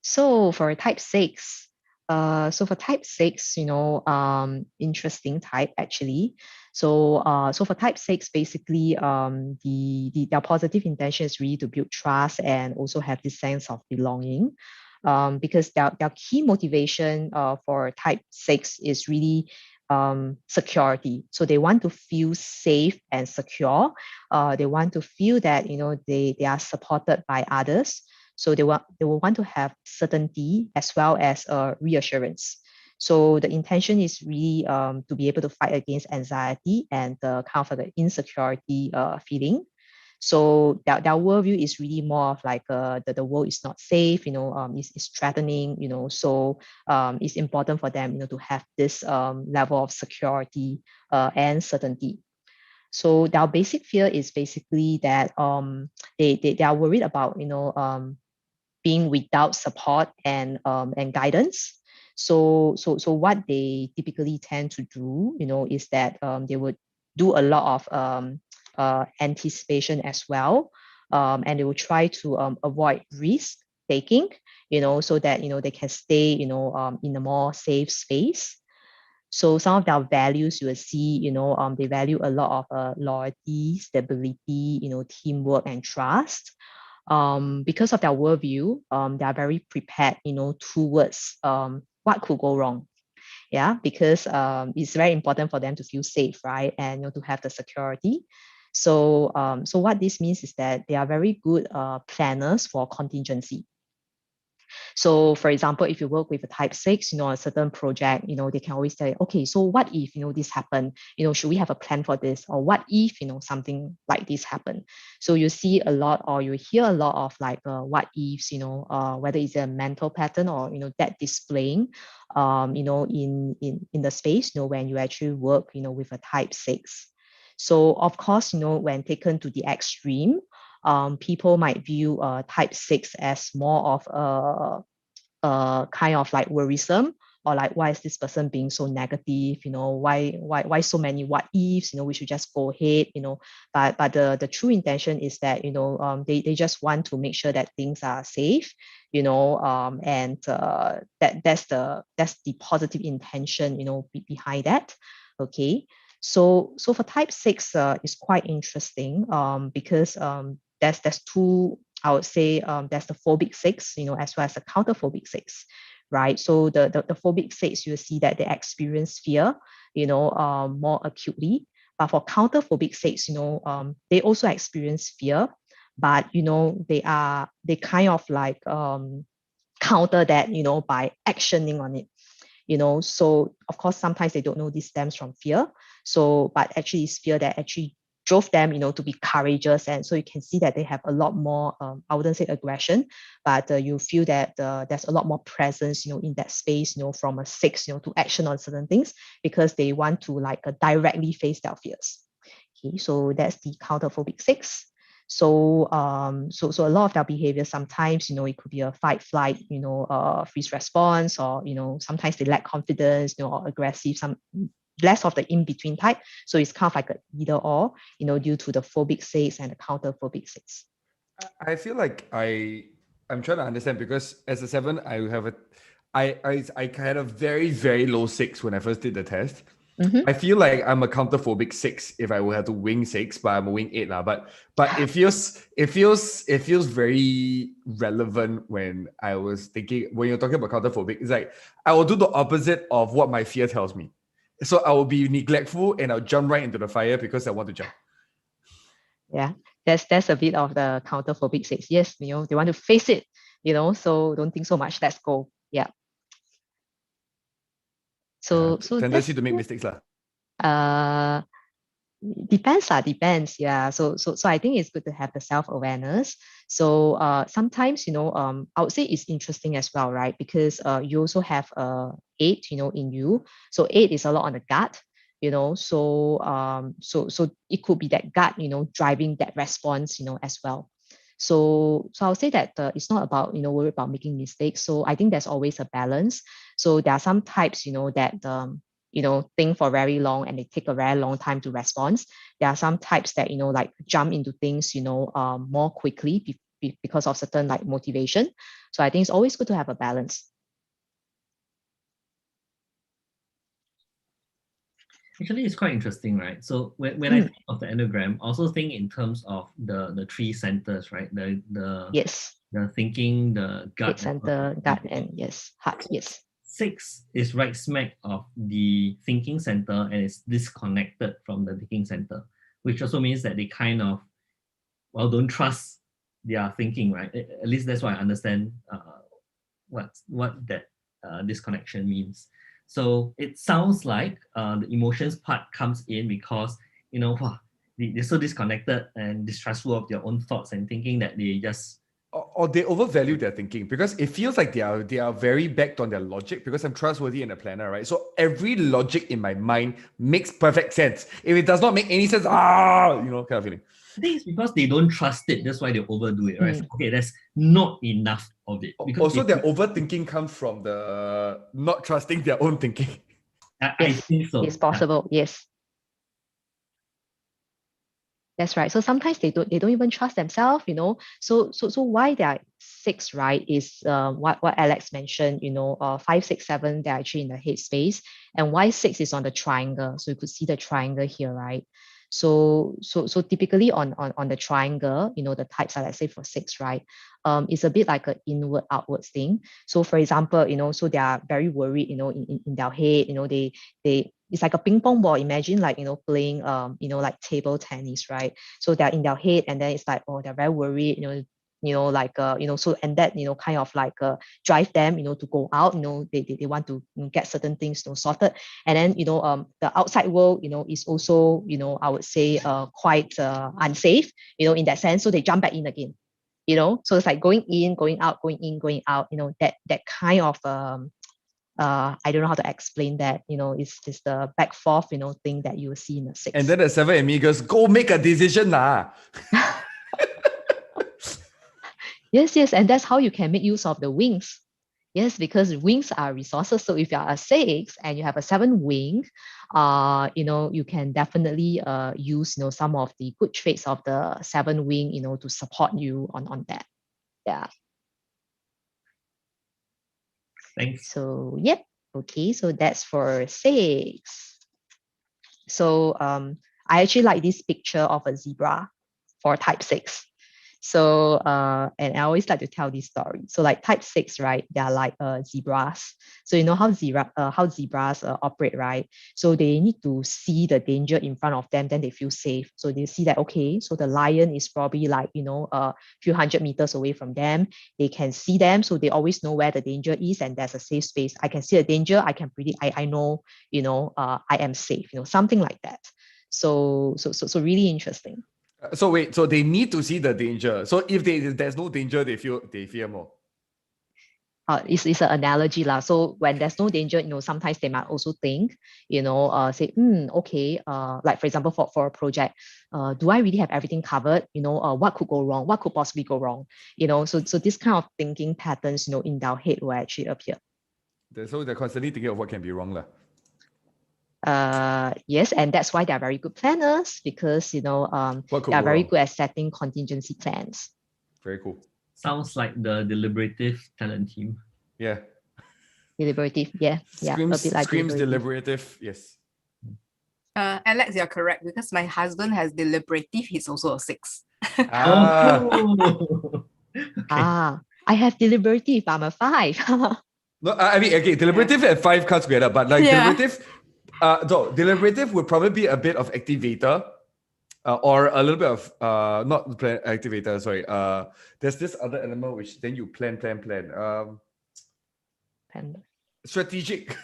So for type 6, for type 6, interesting type actually. So for type 6, basically their positive intention is really to build trust and also have this sense of belonging. Because their key motivation for type 6 is really security. So they want to feel safe and secure. They want to feel that they are supported by others. So they will want to have certainty as well as reassurance. So the intention is really to be able to fight against anxiety and the kind of the insecurity feeling. So their worldview is really more of like the world is not safe, is threatening, so it's important for them, to have this level of security and certainty. So their basic fear is basically that they are worried about, being without support and guidance. So what they typically tend to do, is that they would do a lot of anticipation as well, and they will try to avoid risk taking, so that they can stay, in a more safe space. So some of their values you will see, they value a lot of loyalty, stability, teamwork and trust. Because of their worldview, they are very prepared, towards what could go wrong. Yeah, because it's very important for them to feel safe, right? And to have the security. So what this means is that they are very good planners for contingency. So for example, if you work with a type 6, a certain project, they can always say, okay, so what if, this happened, should we have a plan for this? Or what if, something like this happened? So you see a lot, or you hear a lot of like what ifs, whether it's a mental pattern or, that displaying, in the space, when you actually work, with a type 6. So of course, when taken to the extreme, people might view type 6 as more of a kind of like worrisome, or like, why is this person being so negative, why so many what ifs, we should just go ahead, but the true intention is that they just want to make sure that things are safe, and that's the positive intention, behind that. Okay. So for type 6, is quite interesting, because there's two, I would say, there's the phobic 6, as well as the counterphobic 6, right? So the phobic 6, you see that they experience fear, more acutely. But for counterphobic 6, they also experience fear, but they kind of like counter that, by actioning on it. So of course sometimes they don't know this stems from fear. So but actually it's fear that actually drove them, to be courageous. And so you can see that they have a lot more, I wouldn't say aggression, but you feel that there's a lot more presence, in that space, from a 6, to action on certain things, because they want to like directly face their fears. Okay, so that's the counterphobic 6. So so a lot of their behavior sometimes, it could be a fight, flight, freeze response, or sometimes they lack confidence, or aggressive, some less of the in-between type. So it's kind of like a either or, due to the phobic 6 and the counterphobic 6. I feel like I'm trying to understand, because as a 7, I had a very, very low 6 when I first did the test. Mm-hmm. I feel like I'm a counterphobic 6 if I would have to wing 6, but I'm a wing 8 now. But it feels very relevant when I was thinking, when you're talking about counterphobic, it's like I will do the opposite of what my fear tells me. So I will be neglectful and I'll jump right into the fire because I want to jump. Yeah, that's a bit of the counterphobic 6. Yes, they want to face it, so don't think so much. Let's go. Yeah. So tendency to make mistakes lah. Depends. Yeah. So I think it's good to have the self-awareness. So sometimes, I would say it's interesting as well, right? Because you also have 8, in you. So 8 is a lot on the gut, so it could be that gut, driving that response, as well. So I would say that it's not about, worry about making mistakes. So I think there's always a balance. So there are some types, that think for very long and they take a very long time to respond. There are some types that, like jump into things, more quickly because of certain like motivation. So I think it's always good to have a balance. Actually, it's quite interesting, right? So when I think of the Enneagram, I also think in terms of the 3 centers, right? Yes. The thinking, the gut. Center, gut, and yes, heart. Yes. 6 is right smack of the thinking center and it's disconnected from the thinking center, which also means that they kind of, don't trust their thinking, right? At least that's why I understand what that disconnection means. So it sounds like the emotions part comes in because, they're so disconnected and distrustful of their own thoughts and thinking that they just... Or they overvalue their thinking, because it feels like they are very backed on their logic, because I'm trustworthy in a planner, right? So every logic in my mind makes perfect sense. If it does not make any sense, kind of feeling. I think it's because they don't trust it. That's why they overdo it, right? So, okay, there's not enough of it. Because also, their overthinking comes from the not trusting their own thinking. I think so. It's possible. Yeah. Yes. That's right. So sometimes they don't even trust themselves, So why they are 6, right, is what Alex mentioned, 5, 6, 7, they're actually in the head space. And why 6 is on the triangle. So you could see the triangle here, right? So typically on the triangle, the types are, let's say for 6, right? It's a bit like an inward outwards thing. So for example, so they are very worried, in their head, they it's like a ping pong ball. Imagine like, playing, like table tennis, right? So they're in their head and then it's like, they're very worried, so, and that, kind of like drive them, to go out, they want to get certain things, sorted. And then, the outside world, is also, I would say quite unsafe, in that sense. So they jump back in again, so it's like going in, going out, going in, going out, that kind of, I don't know how to explain that, it's the back forth, thing that you will see in the 6. And then the 7 amigos, go make a decision lah. Yes, and that's how you can make use of the wings. Yes, because wings are resources. So if you are a 6 and you have a 7 wing, you can definitely use, some of the good traits of the 7 wing, to support you on that. Yeah. Thanks. So, yep. Okay, so that's for 6. So I actually like this picture of a zebra for type 6. So, and I always like to tell this story. So like type 6, right? They are like zebras. So you know how zebras operate, right? So they need to see the danger in front of them, then they feel safe. So they see that, okay, so the lion is probably like, a few hundred meters away from them. They can see them. So they always know where the danger is and there's a safe space. I can see the danger. I can predict, I know, I am safe, something like that. So really interesting. So wait, so they need to see the danger. So if there's no danger, they fear more. It's an analogy lah. So when there's no danger, sometimes they might also think, say, okay, like for example, for a project, do I really have everything covered? What could go wrong? What could possibly go wrong? So this kind of thinking patterns, in their head will actually appear. So they're constantly thinking of what can be wrong lah. Yes, and that's why they're very good planners, because they are very good at setting contingency plans. Very cool. Sounds like the deliberative talent team. Yeah. Deliberative, yeah. Screams, a bit like screams deliberative. Yes. Alex, you're correct, because my husband has deliberative. He's also a 6. Oh. Okay. I have deliberative. I'm a 5. No, I mean, okay, deliberative and 5 comes together, but like deliberative, deliberative would probably be a bit of activator, or a little bit of not plan activator. Sorry. There's this other element which then you plan. Strategic,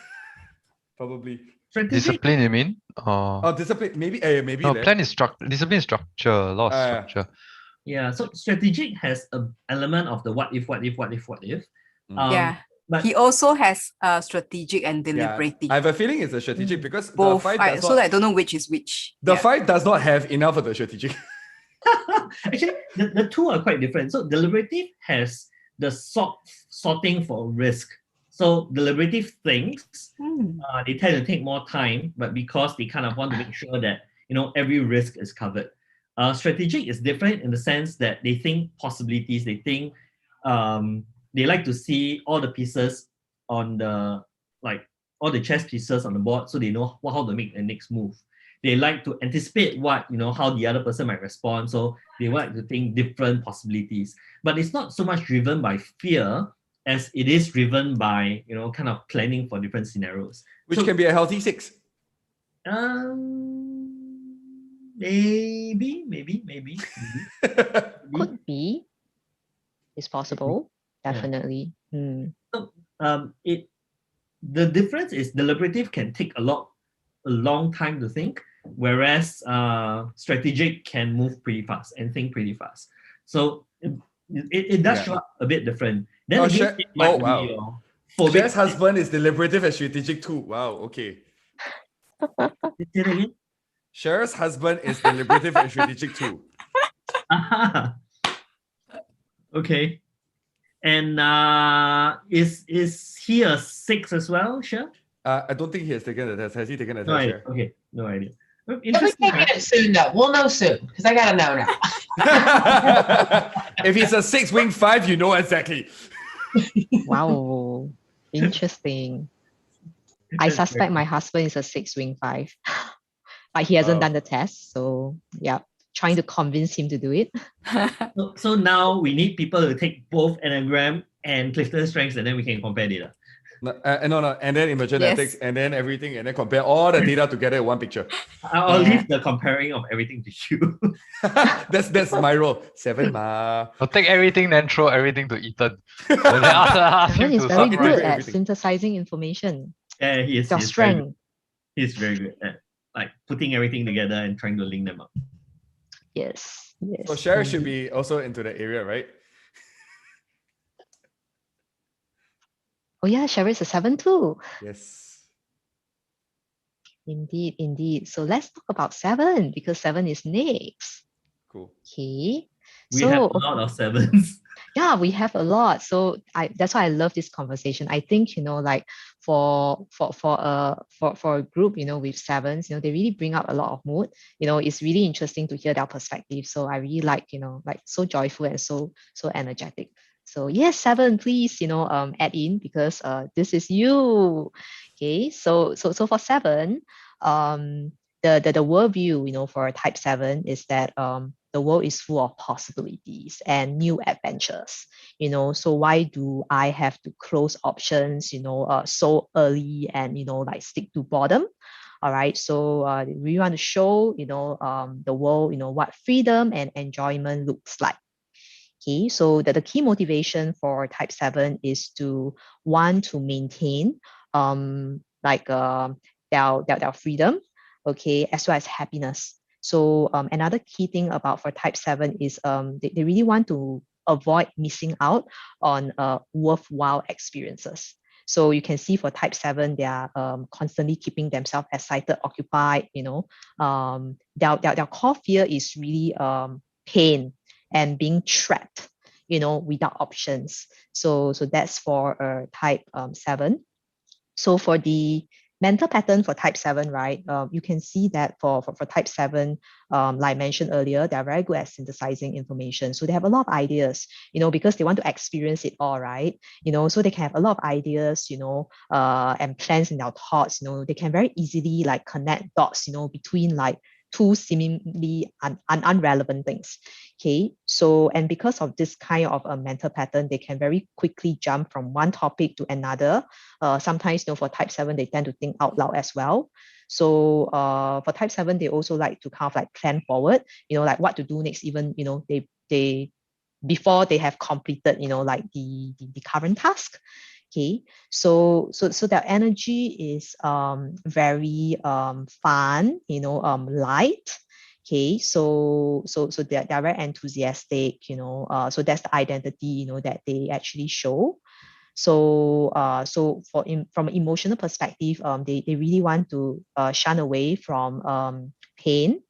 probably. Strategic? Discipline, you mean? Oh, discipline. Maybe. No, plan is structure. Discipline is structure. A lot of structure. Yeah. So strategic has an element of the what if. Yeah. But he also has strategic and deliberative. I have a feeling it's a strategic because both. The 5 does So I don't know which is which. The 5 does not have enough of the strategic. Actually, the two are quite different. So deliberative has the sorting for risk. So deliberative things, they tend to take more time, but because they kind of want to make sure that every risk is covered. Strategic is different in the sense that they think possibilities. They think they like to see all the pieces on the all the chess pieces on the board, so they know how to make the next move. They like to anticipate how the other person might respond, so they like to think different possibilities. But it's not so much driven by fear as it is driven by kind of planning for different scenarios, which can be a healthy 6. Maybe. Could be. It's possible. Definitely. So the difference is deliberative can take a long time to think, whereas strategic can move pretty fast and think pretty fast. So it does show up a bit different. Then wow. Cher's husband is deliberative and strategic too. Wow, okay. Say it again? Cher's husband is deliberative and strategic too. Okay. And is he a 6 as well, Cher? I don't think he has taken the test. Has he taken the test? No, okay, no idea. We'll be taking it soon, though. We'll know soon, because I gotta know now. If he's a 6 wing 5, you know exactly. Wow, interesting. I suspect my husband is a 6 wing 5, but he hasn't done the test. So yeah, trying to convince him to do it. So now we need people to take both Enneagram and CliftonStrengths, and then we can compare data. No, and then image genetics, and then everything, and then compare all the data together in one picture. I'll leave the comparing of everything to you. That's my role. 7 ma. I'll take everything, then throw everything to Ethan. And then ask him He's to very summarize good at everything. synthesizing information. Yeah, he is. Your strength. He's very good at putting everything together and trying to link them up. Yes. So Cher should be also into the area, right? Oh yeah, Sherry is a 7 too. Yes. Indeed. So let's talk about 7, because 7 is next. Cool. Okay. We have a lot of 7s. Yeah, we have a lot. So that's why I love this conversation. I think like for a group with 7s, they really bring up a lot of mood. It's really interesting to hear their perspective. So I really like so joyful and so energetic. So yes, 7, please add in, because this is you. Okay, so for 7, the worldview for a type 7 is that the world is full of possibilities and new adventures. So why do I have to close options so early and stick to boredom? All right, so we want to show the world what freedom and enjoyment looks like. Okay, so the key motivation for type 7 is to want to maintain their freedom, okay, as well as happiness. So another key thing about for type 7 is they really want to avoid missing out on worthwhile experiences. So you can see for type 7, they are constantly keeping themselves excited, occupied, their core fear is really pain and being trapped, without options. So that's for type 7. So for the mental pattern for type 7, right, you can see that for type 7, like I mentioned earlier, they're very good at synthesizing information. So they have a lot of ideas, because they want to experience it all, right? So they can have a lot of ideas, and plans in their thoughts, they can very easily like connect dots, between like two seemingly unrelevant things. Okay, so and because of this kind of a mental pattern, they can very quickly jump from one topic to another. Sometimes, for type 7, they tend to think out loud as well. So for type 7, they also like to kind of like plan forward, like what to do next, even, they before they have completed, like the current task. Okay, so their energy is very fun, light. Okay, so they're very enthusiastic, so that's the identity, that they actually show. So from an emotional perspective, they really want to shun away from pain,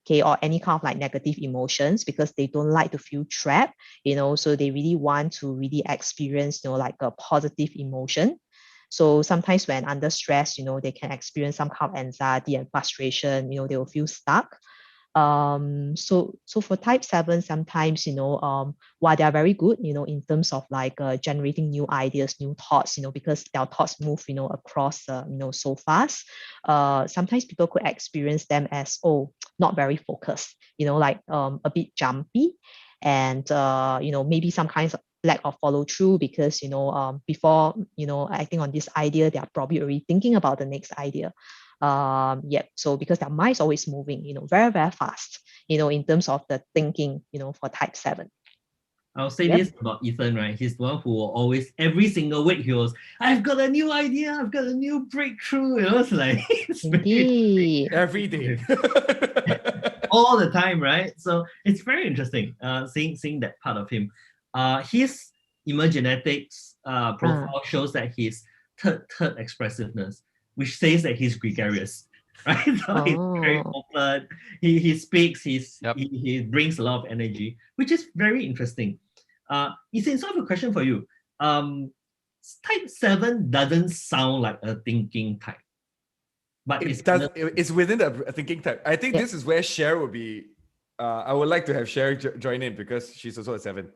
okay, or any kind of like negative emotions, because they don't like to feel trapped, so they really want to really experience, like a positive emotion. So sometimes when under stress, they can experience some kind of anxiety and frustration, they will feel stuck. So for type 7, sometimes, while they are very good, in terms of like generating new ideas, new thoughts, because their thoughts move, across, so fast. Sometimes people could experience them as, not very focused, like a bit jumpy, and maybe some kinds of lack of follow through, because before acting on this idea, they are probably already thinking about the next idea. So because their mind is always moving, very, very fast, in terms of the thinking, for type 7. I'll say this about Ethan, right? He's the one who will always, every single week, he was, I've got a new idea, I've got a new breakthrough. It's like, it's Indeed. Every day. all the time, right? So it's very interesting seeing that part of him. His emergenetics profile shows that he's third expressiveness, which says that he's gregarious, right? So he's very open. He speaks. He brings a lot of energy, which is very interesting. Ethan, so I have a question for you. Type 7 doesn't sound like a thinking type, but it's within the thinking type. I think this is where Cher would be. I would like to have Cher join in, because she's also a 7.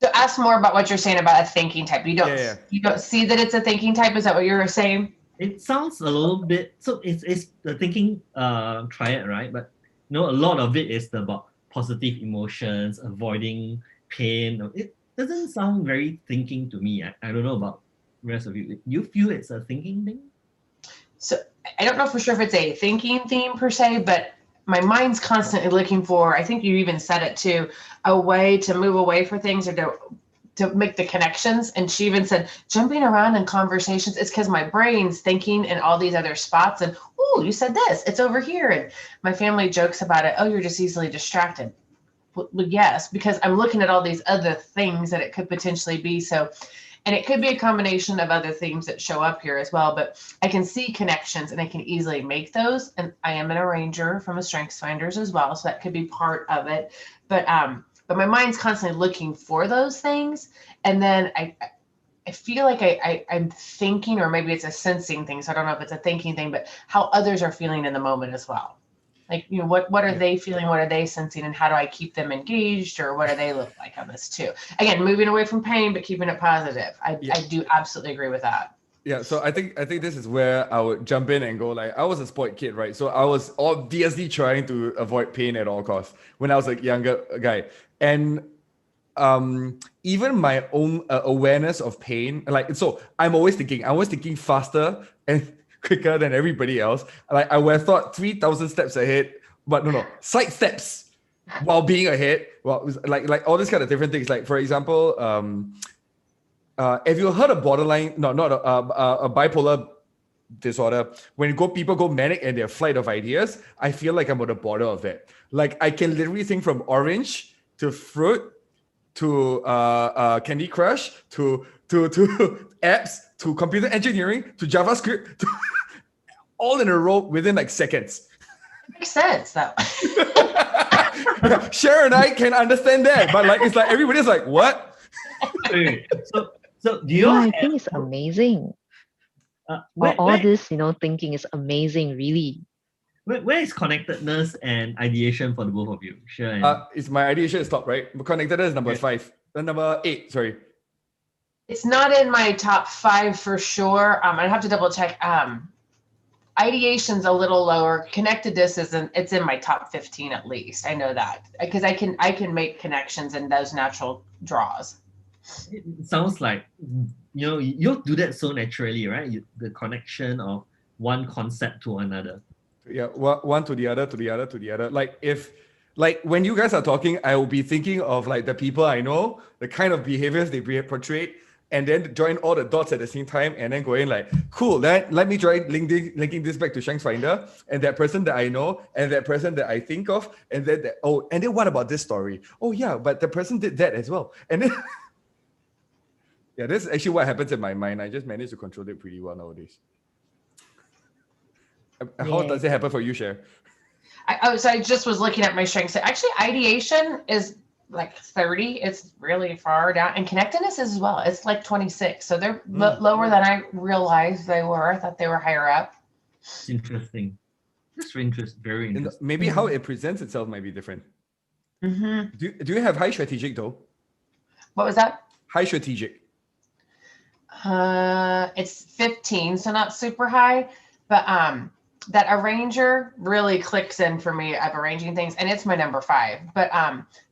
So ask more about what you're saying about a thinking type. You don't see that it's a thinking type. Is that what you were saying? It sounds a little bit, so it's the thinking triad, right? But a lot of it is about positive emotions, avoiding pain. It doesn't sound very thinking to me. I don't know about the rest of you. You feel it's a thinking thing? So I don't know for sure if it's a thinking theme per se, but my mind's constantly looking for, I think you even said it too, a way to move away for things, or to make the connections. And she even said, jumping around in conversations, it's because my brain's thinking in all these other spots, and, oh, you said this, it's over here. And my family jokes about it. Oh, you're just easily distracted. Well, yes, because I'm looking at all these other things that it could potentially be. So, and it could be a combination of other themes that show up here as well, but I can see connections and I can easily make those. And I am an arranger from a Strengths Finders as well, so that could be part of it. But my mind's constantly looking for those things. And then I feel like I'm thinking, or maybe it's a sensing thing. So I don't know if it's a thinking thing, but how others are feeling in the moment as well. Like, what are they feeling? What are they sensing? And how do I keep them engaged? Or what do they look like on this too? Again, moving away from pain, but keeping it positive. I do absolutely agree with that. Yeah, so I think this is where I would jump in and go, like, I was a spoiled kid, right? So I was obviously trying to avoid pain at all costs when I was a younger guy. And even my own awareness of pain, like, so I'm always thinking faster and quicker than everybody else. Like, I would have thought 3,000 steps ahead, but no, side steps while being ahead. Well, it was like all these kind of different things. Like, for example, have you heard of borderline? No, not a bipolar disorder, when people go manic and they're flight of ideas, I feel like I'm on the border of that. Like I can literally think from orange to fruit to Candy Crush to apps to computer engineering to JavaScript to all in a row within like seconds. Makes sense though. Cher and I can understand that, but like it's like everybody's like, what? Wait, so do you No, all I have, think it's amazing. where, All where, this, thinking is amazing, really. where is connectedness and ideation for the both of you? Sure. It's my ideation is top, right? Connectedness is number Okay. 5. Number 8, sorry. It's not in my top 5 for sure. I'd have to double check. Ideation's a little lower. Connectedness isn't. It's in my top 15 at least. I know that because I can make connections in those natural draws. It sounds like you do that so naturally, right? The connection of one concept to another. Yeah, one to the other, to the other, to the other. Like when you guys are talking, I will be thinking of like the people I know, the kind of behaviors they portray, and then join all the dots at the same time, and then going like, cool, let me try linking this back to StrengthsFinder, and that person that I know, and that person that I think of, and then and then what about this story? Oh yeah, but the person did that as well, and then yeah, this is actually what happens in my mind. I just managed to control it pretty well nowadays. How does it happen for you, Cher? So I just was looking at my strengths. Actually, ideation is like 30. It's really far down, and connectedness is as well. It's like 26. So they're lower than I realized they were. I thought they were higher up. It's interesting. That's very interesting. Maybe how it presents itself might be different. Mm-hmm. Do you have high strategic though? What was that? High strategic. It's 15, so not super high, but that arranger really clicks in for me of arranging things, and it's my number 5. But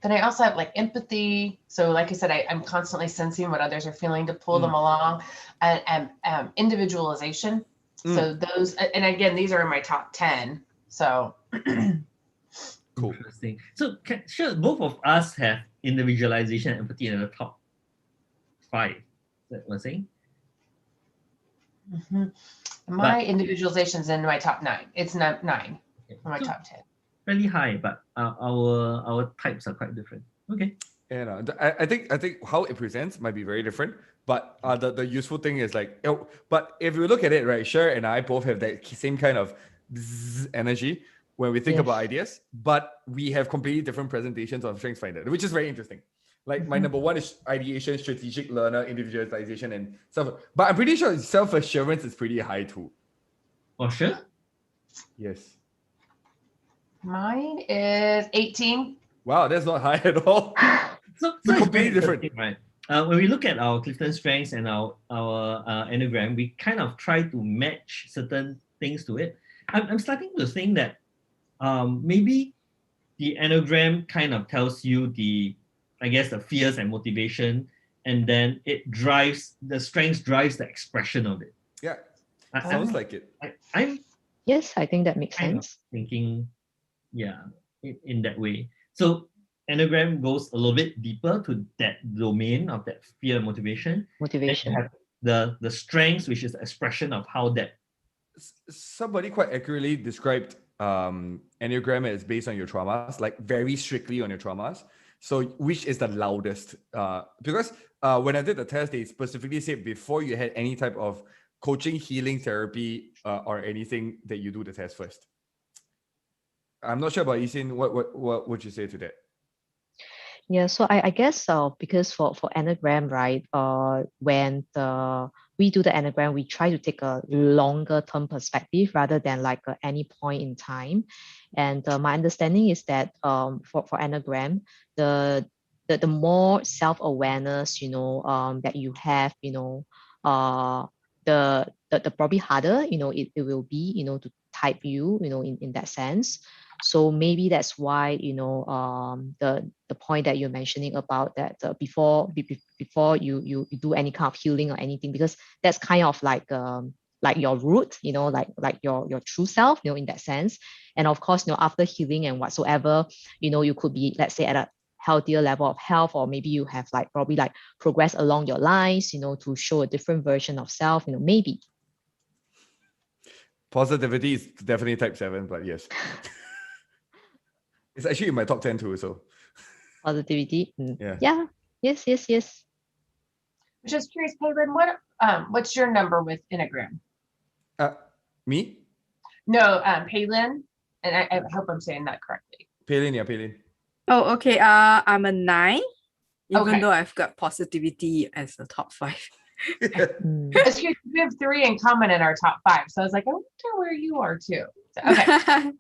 then I also have like empathy. So like I said, I'm constantly sensing what others are feeling to pull them along, and individualization. So those, and again, these are in my top 10. So cool. Interesting. So sure, both of us have individualization and empathy in the top 5. Is that what I'm saying? Mm-hmm. My individualization's in my top 9. It's not 9 in my top 10. Fairly high, but our types are quite different. Okay. And I think how it presents might be very different, but the useful thing is like, but if you look at it, right, Cher and I both have that same kind of energy when we think about ideas, but we have completely different presentations of StrengthsFinder, which is very interesting. Like my number 1 is ideation, strategic learner, individualization, and stuff. But I'm pretty sure self-assurance is pretty high too. Oh, sure? Yes. Mine is 18. Wow, that's not high at all. So We're it's completely very different. interesting, right? When we look at our CliftonStrengths and our Enneagram, we kind of try to match certain things to it. I'm starting to think that maybe the Enneagram kind of tells you the fears and motivation, and then the strengths drives the expression of it. Yeah, sounds like it. Yes, I think that makes kind sense. of thinking, in that way. So Enneagram goes a little bit deeper to that domain of that fear and motivation. Motivation. And you have the strengths, which is the expression of how that. Somebody quite accurately described Enneagram as based on your traumas, like very strictly on your traumas. So which is the loudest? Because when I did the test, they specifically said before you had any type of coaching, healing, therapy, or anything, that you do the test first. I'm not sure about Isin. What would you say to that? Yeah, so I guess because for Enneagram, right, when we do the Enneagram, we try to take a longer term perspective rather than like any point in time. And my understanding is that for Enneagram, the more self-awareness, that you have, the probably harder, it will be, to type you, in that sense. So maybe that's why, the point that you're mentioning about that before you do any kind of healing or anything, because that's kind of like your root, like your true self, in that sense. And of course, after healing and whatsoever, you could be, let's say, at a healthier level of health, or maybe you have probably progress along your lines, to show a different version of self, maybe. Positivity is definitely type 7, but yes. It's actually in my top 10 too, so. Positivity. Yeah. Yeah. Yes. I'm just curious, Palin, what's your number with Enneagram? Me? No, Palin, and I hope I'm saying that correctly. Palin, yeah, Palin. Oh, okay. I'm a 9, even Okay. though I've got positivity as the top 5. It's cute, we have 3 in common in our top 5, so I was like, I wonder where you are too. So, okay.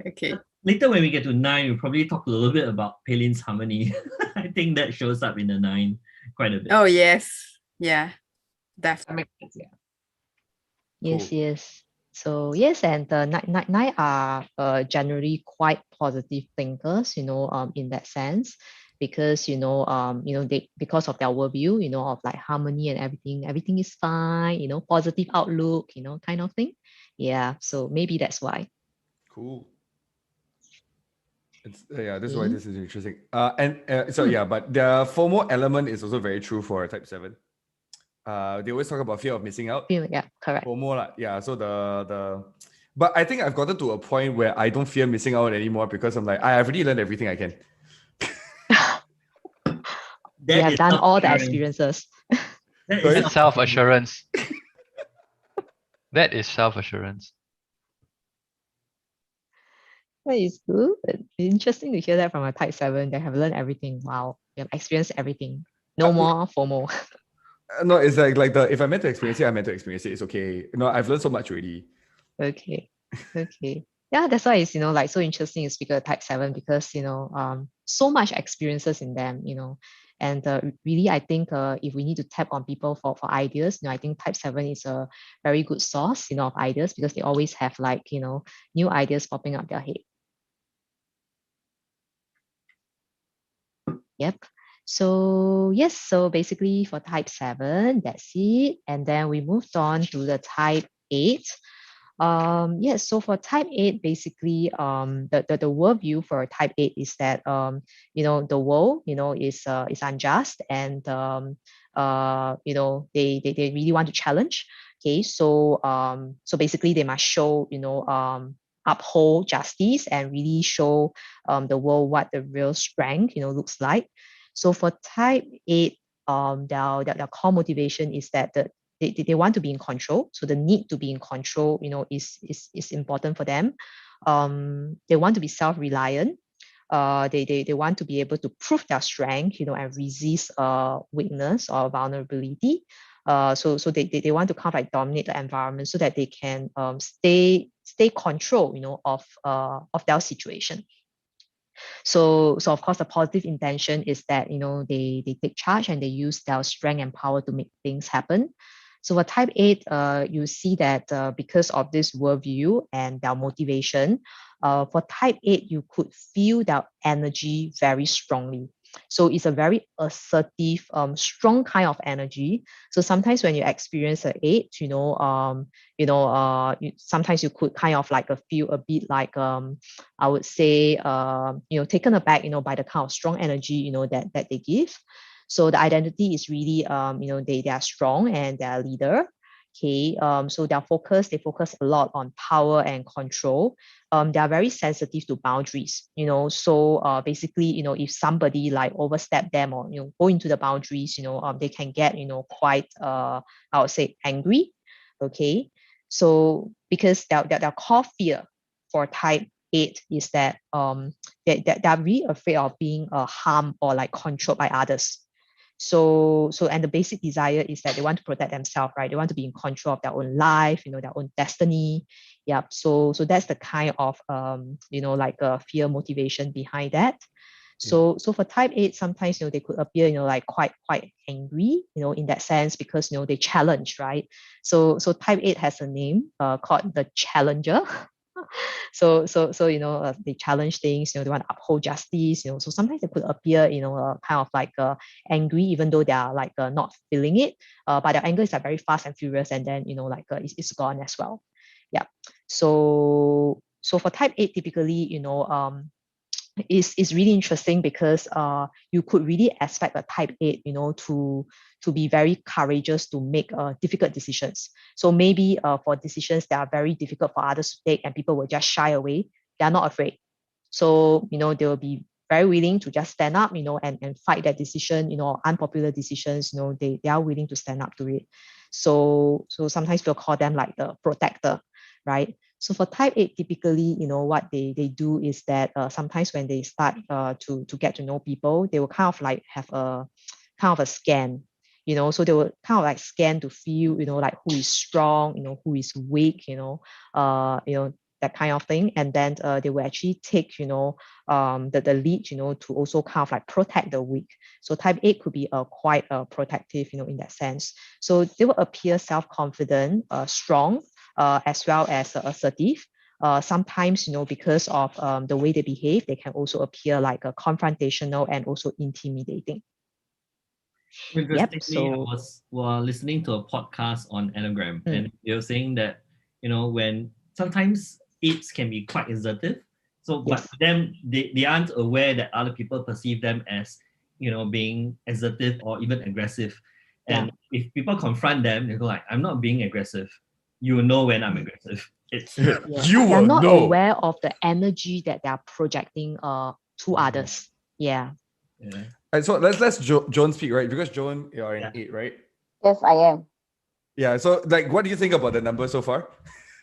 Okay. Later, when we get to 9, we'll probably talk a little bit about Palin's harmony. I think that shows up in the 9 quite a bit. Oh, yes. Yeah, That definitely. makes sense, Yes, Cool. yes. So yes, and the nine are generally quite positive thinkers, in that sense, because they, because of their worldview, of like harmony and everything is fine, positive outlook, kind of thing. Yeah, so maybe that's why. Cool. It's yeah, this is why Okay. this is interesting. So yeah, but the FOMO element is also very true for type 7. They always talk about fear of missing out. Yeah, correct. FOMO, yeah. So but I think I've gotten to a point where I don't fear missing out anymore because I'm like, I've already learned everything I can. We have done all the experiences. That's self-assurance. That is self-assurance. That is good. It's interesting to hear that from a type 7. They have learned everything. Wow, they have experienced everything. No more FOMO. No, it's like if I meant to experience it, I meant to experience it. It's okay. I've learned so much already. Okay. Yeah, that's why it's like so interesting to speak of type 7 because so much experiences in them, and really I think if we need to tap on people for ideas, I think type 7 is a very good source, of ideas because they always have like new ideas popping up their head. Yep. So yes, so basically for type 7, that's it. And then we moved on to the type 8. Yes, so for type 8, basically the worldview for type 8 is that the world is unjust, and they really want to challenge. Okay, so so basically they must show uphold justice and really show the world what the real strength looks like. So for type 8, their core motivation is that they want to be in control. So the need to be in control, is important for them. They want to be self-reliant. They want to be able to prove their strength, and resist weakness or vulnerability. So they want to kind of like dominate the environment so that they can stay control, of their situation. So of course the positive intention is that they take charge and they use their strength and power to make things happen. So for type 8, you see that because of this worldview and their motivation, for type 8, you could feel their energy very strongly. So it's a very assertive, strong kind of energy. So sometimes when you experience an 8, sometimes you could kind of like feel a bit like I would say taken aback by the kind of strong energy that they give. So the identity is really they are strong and they are a leader. Okay, so they focus a lot on power and control. They are very sensitive to boundaries, so basically if somebody like overstep them or go into the boundaries, they can get quite I would say angry. Okay, so because their core fear for type 8 is that they're really afraid of being harmed or like controlled by others. So and the basic desire is that they want to protect themselves, right? They want to be in control of their own life, their own destiny. Yeah. So that's the kind of like a fear motivation behind that. So for type 8, sometimes they could appear like quite angry, in that sense, because they challenge, right? So type 8 has a name called the challenger. So they challenge things, they want to uphold justice, so sometimes they could appear kind of like angry even though they are like not feeling it, but their anger is like very fast and furious, and then like it's gone as well. Yeah. So for type 8, typically is really interesting because you could really expect a type 8, to be very courageous to make difficult decisions. So maybe for decisions that are very difficult for others to take and people will just shy away, they are not afraid. So, they will be very willing to just stand up, and fight that decision, unpopular decisions, they are willing to stand up to it. So sometimes we'll call them like the protector, right? So for type 8, typically, what they do is that sometimes when they start to get to know people, they will kind of like have a kind of a scan, so they will kind of like scan to feel, like who is strong, who is weak, that kind of thing. And then they will actually take, the lead, to also kind of like protect the weak. So type 8 could be quite protective, in that sense. So they will appear self-confident, strong, as well as assertive. Sometimes, because of the way they behave, they can also appear like a confrontational and also intimidating. Interestingly, I So was listening to a podcast on Enneagram, and they were saying that, when sometimes eights can be quite assertive. So, but yes. for them, they aren't aware that other people perceive them as, being assertive or even aggressive. And if people confront them, they go like, I'm not being aggressive. You will know when I'm aggressive. It's Yeah. You They're will not know. aware of the energy that they are projecting to others. Yeah. yeah. And so let's Joan speak, right? Because Joan, you're an 8, right? Yes, I am. Yeah. So like, what do you think about the number so far?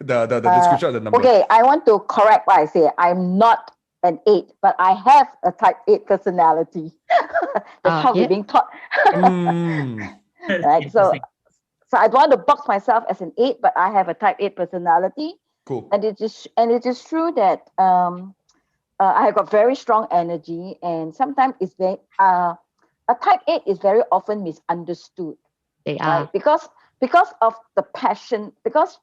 The description of the number. Okay, I want to correct what I say. I'm not an 8, but I have a type 8 personality. That's how we're being taught. That's Right. So interesting. I don't want to box myself as an 8, but I have a type 8 personality. Cool. And it is true that I have got very strong energy, and sometimes it's very a type 8 is very often misunderstood. They are. Right? Because of the passion, because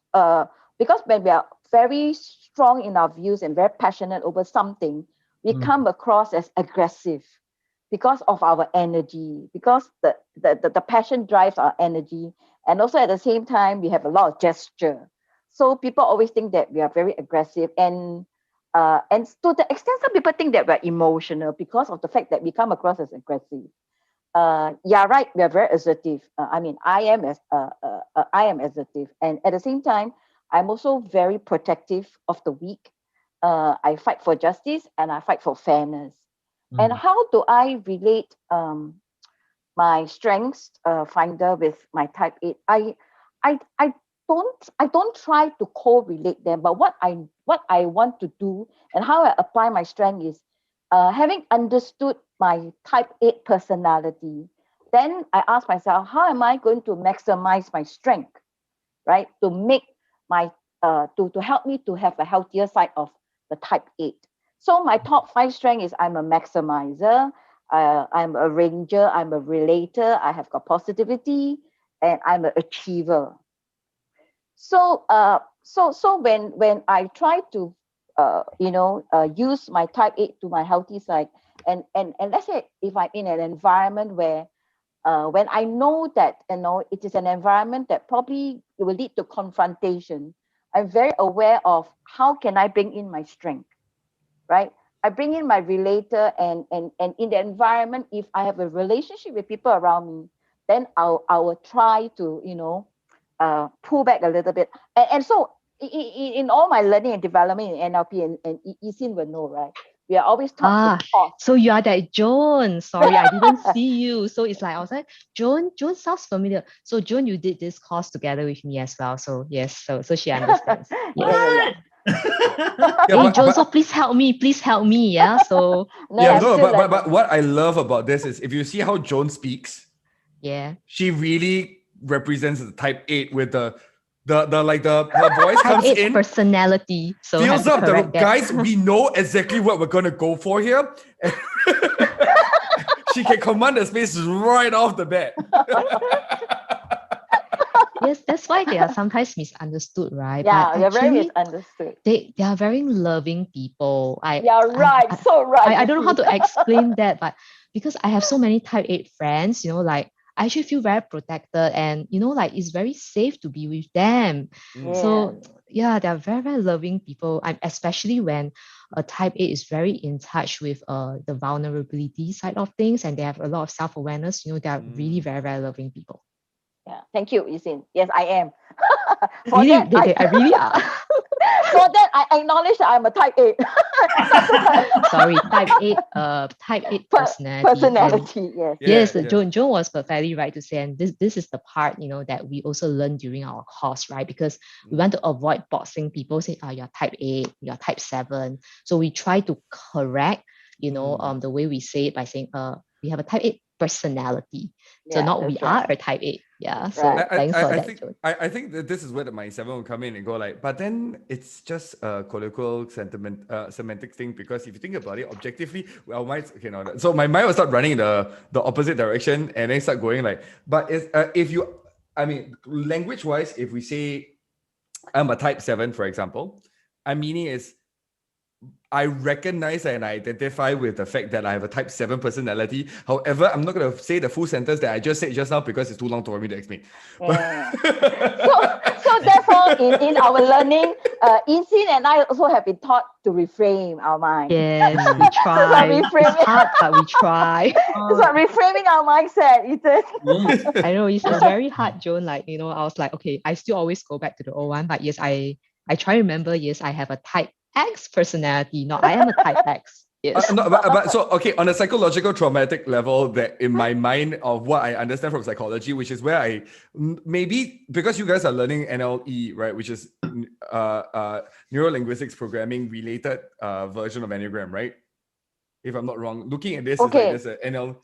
when we are very strong in our views and very passionate over something, we come across as aggressive because of our energy, because the passion drives our energy. And also at the same time, we have a lot of gesture. So people always think that we are very aggressive, and to the extent some people think that we're emotional because of the fact that we come across as aggressive. Yeah, right. We are very assertive. I am assertive, and at the same time, I'm also very protective of the weak. I fight for justice and I fight for fairness. And how do I relate my strengths finder with my type 8? I don't try to correlate them, but what I want to do and how I apply my strength is having understood my type 8 personality, then I ask myself, how am I going to maximize my strength, right? To make my to help me to have a healthier side of the type 8. So my top 5 strength is I'm a maximizer, I'm a ranger, I'm a relator, I have got positivity, and I'm an achiever. So when I try to use my type 8 to my healthy side, and let's say if I'm in an environment where when I know that it is an environment that probably will lead to confrontation, I'm very aware of how can I bring in my strength, right? I bring in my relator, and in the environment, if I have a relationship with people around me, then I will try to pull back a little bit. And so in all my learning and development in NLP, and Isin will know, right? We are always taught to pause. So you are that Joan. Sorry, I didn't see you. So it's like I was like, Joan sounds familiar. So Joan, you did this course together with me as well. So yes, so she understands. Yeah. Hey Joan, so please help me. Yeah. So but what I love about this is if you see how Joan speaks, she really represents the type 8 with her voice comes in, personality. So fills up the guys. We know exactly what we're gonna go for here. She can command the space right off the bat. Yes, that's why they are sometimes misunderstood, right? Yeah, but they're very misunderstood. They are very loving people. So right. I don't know how to explain that, but because I have so many type 8 friends, like I actually feel very protected, and like it's very safe to be with them. So yeah, they're very, very loving people. Especially when a type 8 is very in touch with the vulnerability side of things, and they have a lot of self-awareness. They are really very, very loving people. Yeah, thank you, Yisin. Yes, I am. Really, I really are. For that, I acknowledge that I'm a type 8. Sorry, type 8 personality. Personality, yes. Yes, Yeah. Joan was perfectly right to say, and this is the part, that we also learn during our course, right? Because we want to avoid boxing people, say, you're type 8, you're type 7. So we try to correct, the way we say it by saying, we have a type 8 personality. So not we are a type 8. Yeah. So thanks for that, Joan. I think that this is where my 7 will come in and go like, but then it's just a colloquial semantic thing, because if you think about it objectively, well, so my mind will start running in the opposite direction and then start going like, but language wise, if we say I'm a type 7, for example, meaning is I recognize and I identify with the fact that I have a type 7 personality. However, I'm not going to say the full sentence that I just said just now because it's too long for me to explain. Yeah. so therefore, in our learning, Yisin and I also have been taught to reframe our mind. Yes, we try. It's hard, but we try. It's like reframing our mindset, Ethan. I know it's very hard, Joan. I was like, okay, I still always go back to the old one, but yes, I try to remember. Yes, I have a type X personality. No, I am a type X. Yes. So okay, on a psychological traumatic level, that in my mind of what I understand from psychology, which is where I maybe, because you guys are learning NLE, right, which is neuro linguistics programming related version of Enneagram, right? If I'm not wrong, looking at this, okay, is like this NL.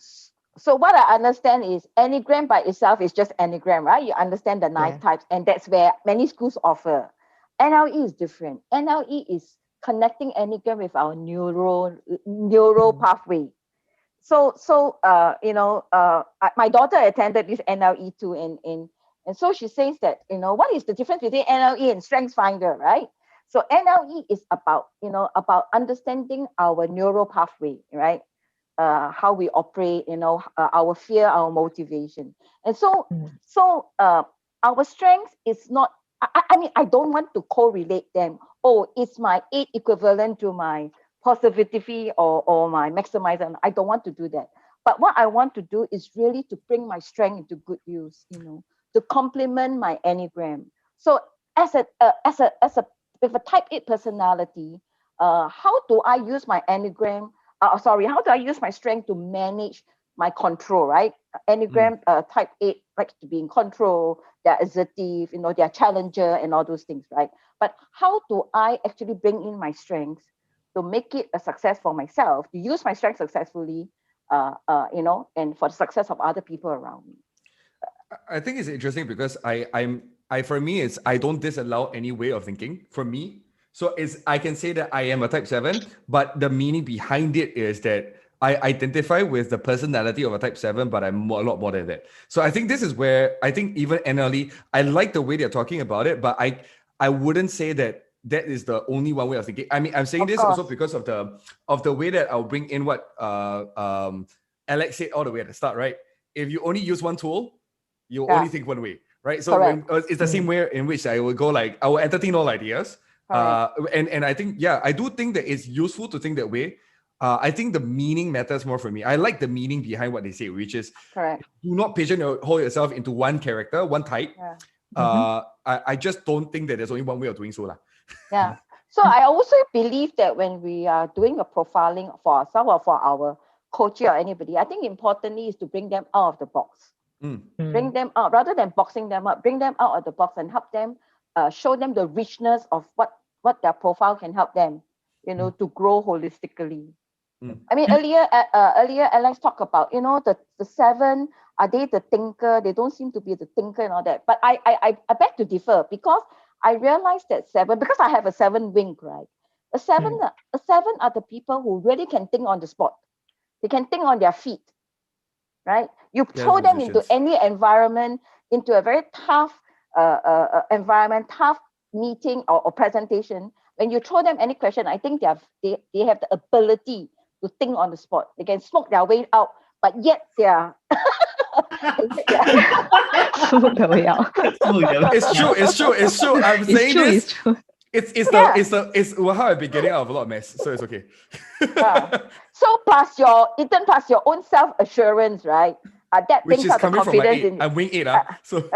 So what I understand is Enneagram by itself is just Enneagram, right? You understand the 9 types, and that's where many schools offer. NLE is different. NLE is connecting Enneagram with our neural pathway. So my daughter attended this NLE too, and so she says that, what is the difference between NLE and Strengths Finder, right? So NLE is about understanding our neural pathway, right? How we operate, our fear, our motivation. And so our strength is not, I don't want to correlate them. Oh, is my 8 equivalent to my positivity or my maximizer? I don't want to do that. But what I want to do is really to bring my strength into good use, to complement my Enneagram. So with a type 8 personality, how do I use my Enneagram? How do I use my strength to manage my control, right? Enneagram type 8 likes to be in control, they're assertive, they're challenger and all those things, right? But how do I actually bring in my strengths to make it a success for myself, to use my strength successfully, and for the success of other people around me? I think it's interesting because for me, I don't disallow any way of thinking for me. So I can say that I am a type 7, but the meaning behind it is that I identify with the personality of a type 7, but I'm a lot more than that. So I think this is where I think even NLE, I like the way they're talking about it, but I wouldn't say that is the only one way of thinking. I mean, I'm saying this also because of the way that I'll bring in what Alex said all the way at the start, right? If you only use one tool, you only think one way, right? So it's the same way in which I will go like, I will entertain all ideas. And I think, I do think that it's useful to think that way. I think the meaning matters more for me. I like the meaning behind what they say, which is do not pigeonhole yourself into one character, one type. I just don't think that there's only one way of doing so. Yeah. So I also believe that when we are doing a profiling for ourselves or for our coach or anybody, I think importantly is to bring them out of the box. Bring them out rather than boxing them up. Bring them out of the box and help them, show them the richness of what their profile can help them, to grow holistically. I mean, earlier Alex talked about, the 7, are they the thinker? They don't seem to be the thinker and all that. But I beg to differ, because I realized that 7, because I have a 7 wing, right? A 7 are the people who really can think on the spot. They can think on their feet, right? You throw them into any environment, into a very tough environment, tough meeting or presentation. When you throw them any question, I think they have the ability to think on the spot. They can smoke their way out, but yet they are smoke their way out. It's true. I'm saying this. It's how I've been getting out of a lot of mess, so it's okay. So plus your own self-assurance, right? That Which brings is out the coming from my confidence 8. in I'm wing 8, so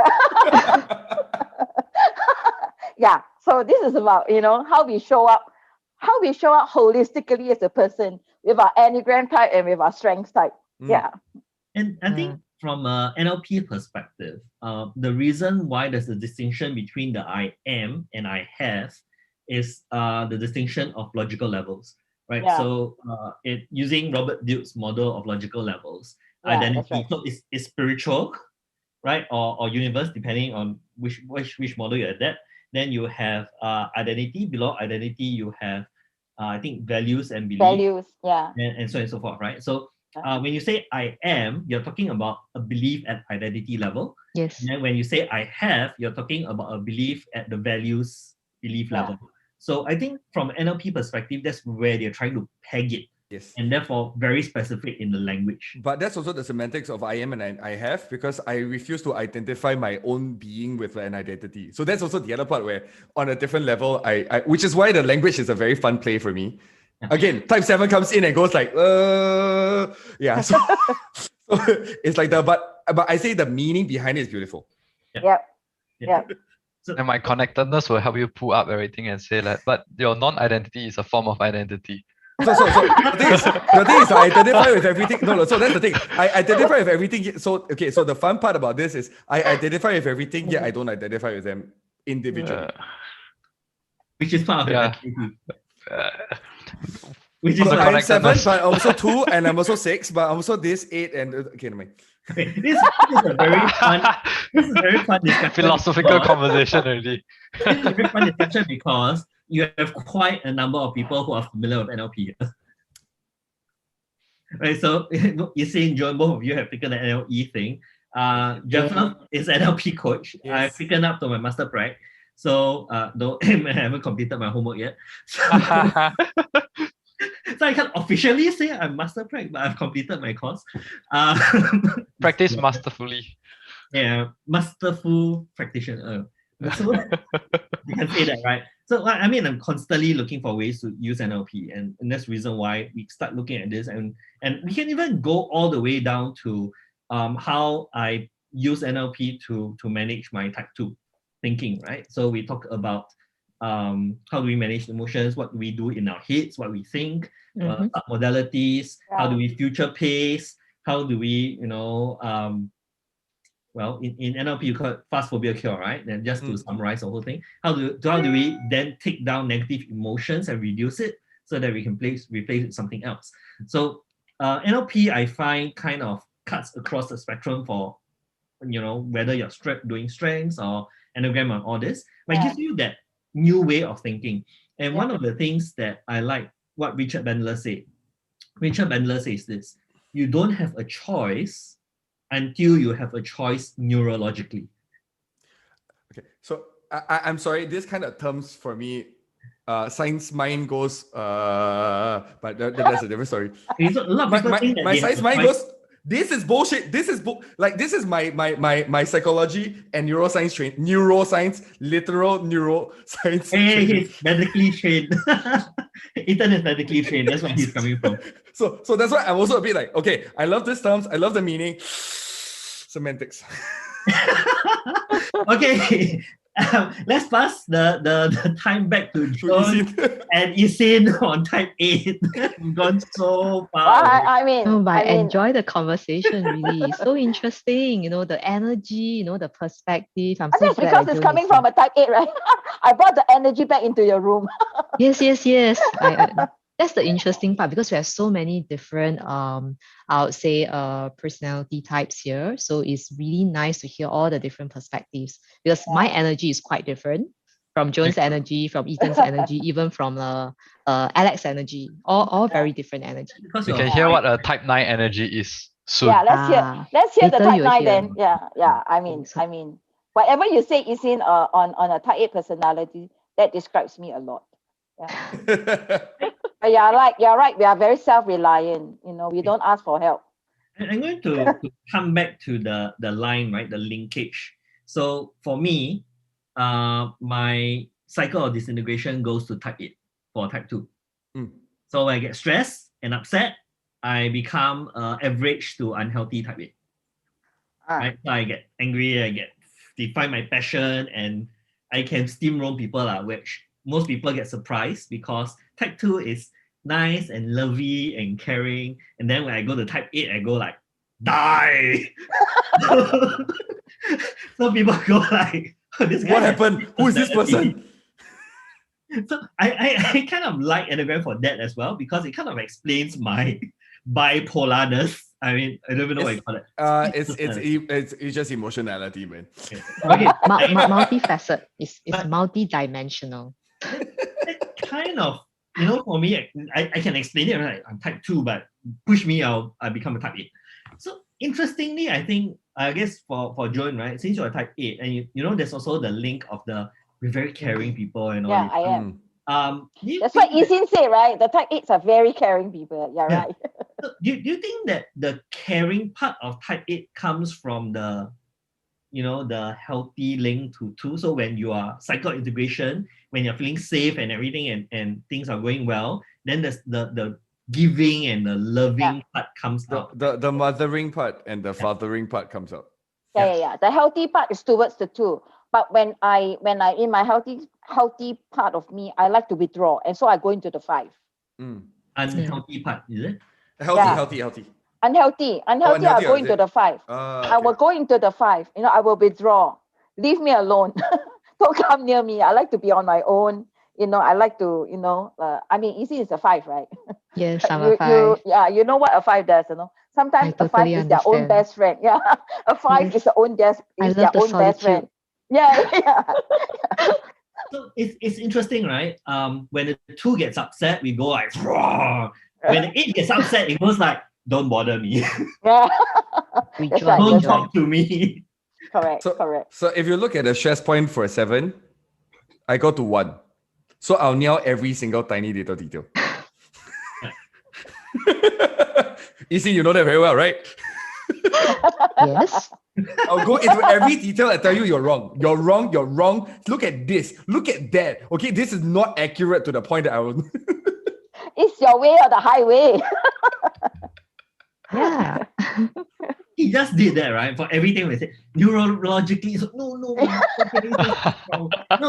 yeah. So this is about, how we show up holistically as a person with our Enneagram type and with our strengths type. Yeah. And I think from a NLP perspective, the reason why there's a distinction between the I am and I have is the distinction of logical levels, right? Yeah. So using Robert Duke's model of logical levels, Yeah, that's identity, right. so it's spiritual, right? Or universe, depending on which model you adapt. Then you have identity. Below identity, you have I think values and beliefs. Values, yeah. And so on and so forth, right? So when you say I am, you're talking about a belief at identity level. Yes. And then when you say I have, you're talking about a belief at the values belief level. So I think from NLP perspective, that's where they're trying to peg it. Yes. And therefore very specific in the language. But that's also the semantics of I am and I have, because I refuse to identify my own being with an identity. So that's also the other part where on a different level, I which is why the language is a very fun play for me. Again, type 7 comes in and goes like, yeah. So, so it's like but I say the meaning behind it is beautiful. Yeah. And my connectedness will help you pull up everything and say that, but your non-identity is a form of identity. So the thing is I identify with everything. No, so that's the thing. I identify with everything. So the fun part about this is I identify with everything, yet I don't identify with them individually. Which is part of the identity. Which is So I'm 7, but I'm also 2, and I'm also 6, but I'm also this 8 and okay, never mind. This is a very fun discussion. Philosophical conversation already. This is a very fun discussion because you have quite a number of people who are familiar with NLP. Right, so you're saying, John, both of you have taken the NLE thing. Jeff is NLP coach. Yes. I've taken up to my master prac. So though I haven't completed my homework yet. So I can't officially say I'm master prac, but I've completed my course. Practice masterfully. Yeah, masterful practitioner. So you can say that, right? So I mean, I'm constantly looking for ways to use NLP, and that's the reason why we start looking at this, and we can even go all the way down to how I use NLP to manage my type 2 thinking, right? So we talk about how do we manage emotions, what do we do in our heads, what we think, modalities, how do we future pace, how do we, well, in NLP, you call it fast phobia cure, right? And just to summarize the whole thing, how do we then take down negative emotions and reduce it so that we can replace it with something else? So NLP, I find, kind of cuts across the spectrum for, whether you're doing strengths or Enneagram and all this, but it gives you that new way of thinking. And one of the things that I like what Richard Bandler said. Richard Bandler says this: you don't have a choice until you have a choice neurologically. Okay, so I'm sorry, this kind of terms for me, science mind goes, but that's a different story. So a lot of people think that my science mind goes, this is bullshit. This is this is my psychology and neuroscience, literal neuroscience. Hey, he's medically trained. Ethan is medically trained. That's where he's coming from. So that's why I'm also a bit like, okay, I love these terms, I love the meaning. Semantics. Okay. Let's pass the time back to John and Isin on type 8. We've gone so far. I enjoy the conversation, really. So interesting, the energy, the perspective. I think it's because it's coming from a type 8, right? I brought the energy back into your room. Yes. That's the interesting part, because we have so many different, I would say, personality types here. So it's really nice to hear all the different perspectives, because my energy is quite different from Joan's energy, from Ethan's energy, even from Alex's energy. All very different energy. You can hear what a type 9 energy is soon. Yeah, let's hear the type 9 then. Yeah. I mean, whatever you say is in on a type 8 personality, that describes me a lot. Yeah. But you're right. We are very self-reliant. We don't ask for help. I'm going to come back to the line, right? The linkage. So for me, my cycle of disintegration goes to type 8 for type 2. Mm. So when I get stressed and upset, I become average to unhealthy type 8. Right? So I get angry, I define my passion, and I can steamroll people, which most people get surprised because type 2 is nice and lovey and caring. And then when I go to type 8, I go like, die. So people go like, oh, this guy What has happened? Who is this personality. person? So I kind of like Enneagram for that as well, because it kind of explains my bipolarness. I mean, I don't even know what you call it. It's just emotionality, man. Okay. Multifaceted. It's multi-dimensional. It kind of, for me, I can explain it, right? I'm type 2, but push me, I become a type 8. So interestingly, I think, I guess for Joan, right, since you're a type 8, and there's also the link of we're very caring people and all Yeah, this. I am. That's Think what Isin said, right? The type 8s are very caring people. Yeah, Yeah. right. So do you think that the caring part of type 8 comes from the healthy link to 2? So when you are cycle integration, when you're feeling safe and everything and things are going well, then there's the giving and the loving part comes out. The mothering part and the fathering part comes out. Yeah. The healthy part is towards the 2. But when I in my healthy part of me, I like to withdraw, and so I go into the 5. Unhealthy part, is it? Healthy. Unhealthy, I go into the 5. I will go into the 5. I will withdraw. Leave me alone. Don't come near me. I like to be on my own. I like to, Easy is a 5, right? Yes, I'm a 5. You know what a 5 does, Sometimes a 5 is their own best friend. Yeah. A 5 is their own best friend. Yeah. So it's interesting, right? When the 2 gets upset, we go like, roar. When the 8 gets upset, it goes like, don't bother me. Yeah. Don't talk to me. Correct. So if you look at the stress point for a 7, I go to 1. So I'll nail every single tiny little detail. Easy, you know that very well, right? Yes. I'll go into every detail and tell you you're wrong. You're wrong. Look at this. Look at that. Okay, this is not accurate to the point that I will. It's your way or the highway. Yeah. He just did that, right? For everything we say, neurologically, so no,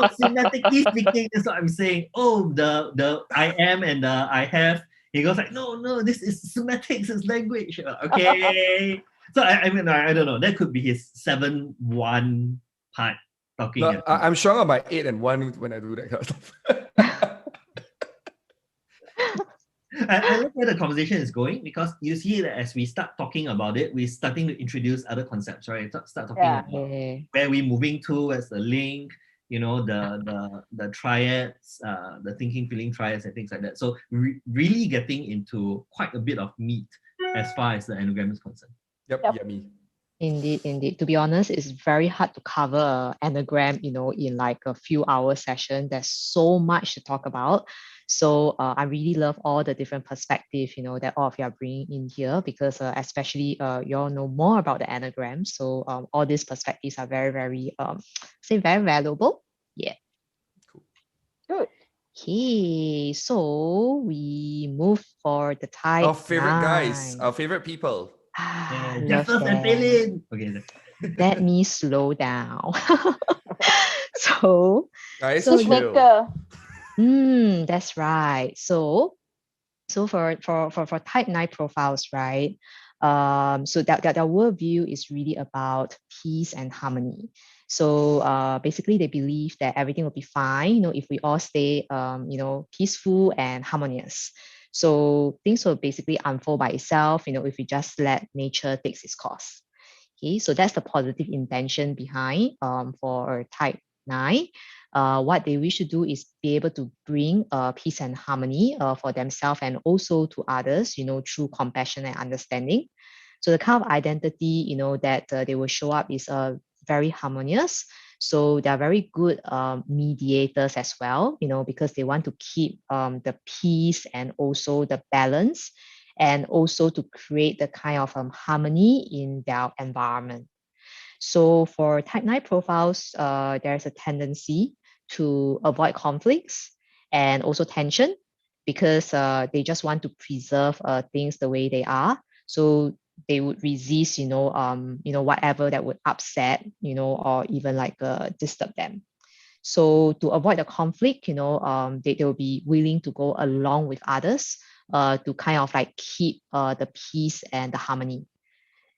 semantically speaking, that's what I'm saying. Oh, the I am and the I have. He goes like, no, this is semantics, it's language. Okay. So I mean, I don't know. That could be his 7-1 part talking. No, I'm sure on my 8 and 1 when I do that kind of stuff. I like where the conversation is going, because you see that as we start talking about it, we're starting to introduce other concepts, right? Start talking about where we're moving to as the link, the triads, the thinking, feeling triads and things like that. So really getting into quite a bit of meat as far as the Enneagram is concerned. Yep. Yummy. Indeed. To be honest, it's very hard to cover Enneagram, in like a few hour session. There's so much to talk about. So I really love all the different perspectives, that all of you are bringing in here, because especially you all know more about the Enneagram. So all these perspectives are very, very, very valuable. Yeah. Cool. Good. Okay, so we move for the type Our favorite 9. guys, our favorite people. Love Jeffers and them. Palin. Okay. Let me slow down. So Guys, so chill. That's right. So for type 9 profiles, right? So that their worldview is really about peace and harmony. So basically they believe that everything will be fine, if we all stay peaceful and harmonious. So things will basically unfold by itself, if we just let nature take its course. Okay, so that's the positive intention behind for type 9. What they wish to do is be able to bring peace and harmony for themselves and also to others, through compassion and understanding. So the kind of identity, that they will show up is very harmonious. So they're very good mediators as well, because they want to keep the peace and also the balance, and also to create the kind of harmony in their environment. So for type 9 profiles, there's a tendency to avoid conflicts and also tension, because they just want to preserve things the way they are. So they would resist, whatever that would upset, or even like disturb them. So to avoid the conflict, they will be willing to go along with others to kind of like keep the peace and the harmony.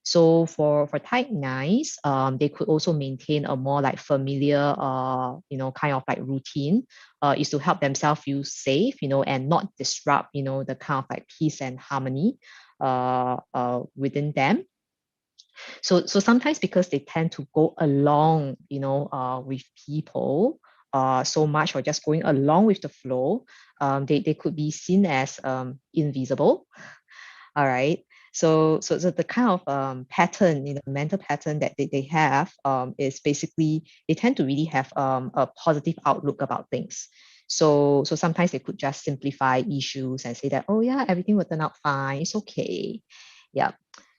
So for type 9s, they could also maintain a more like familiar, kind of like routine, is to help themselves feel safe, and not disrupt, the kind of like peace and harmony within them. So sometimes because they tend to go along, with people so much, or just going along with the flow, they could be seen as invisible. All right. So the kind of pattern, mental pattern that they have is basically they tend to really have a positive outlook about things. So sometimes they could just simplify issues and say that, oh yeah, everything will turn out fine. It's okay. Yeah.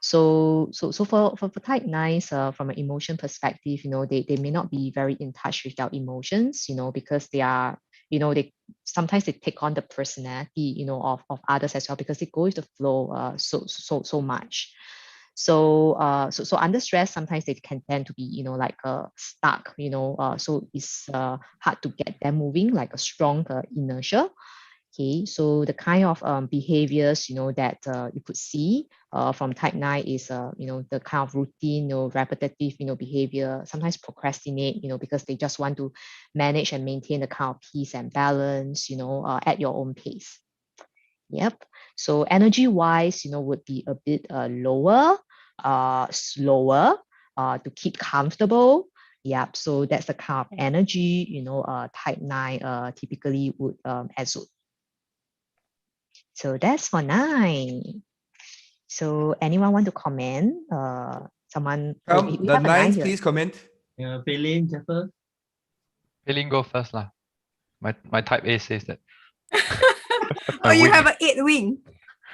So for type 9s, from an emotion perspective, they may not be very in touch with their emotions, because they are, they sometimes they take on the personality, of others as well, because they go with the flow so much. So under stress, sometimes they can tend to be, like stuck, so it's hard to get them moving, like a strong inertia. Okay, so the kind of behaviors, that you could see from type 9 is, the kind of routine, repetitive, behavior, sometimes procrastinate, because they just want to manage and maintain the kind of peace and balance, at your own pace. Yep. So energy wise, would be a bit lower, slower, to keep comfortable. Yep. So that's the kind of energy, type 9 typically would exude. So that's for 9. So anyone want to comment? Someone. The 9s, please comment. Yeah, Peilin, Jeffer. Peilin, go first lah. My type A says that. Oh, you have an 8 wing.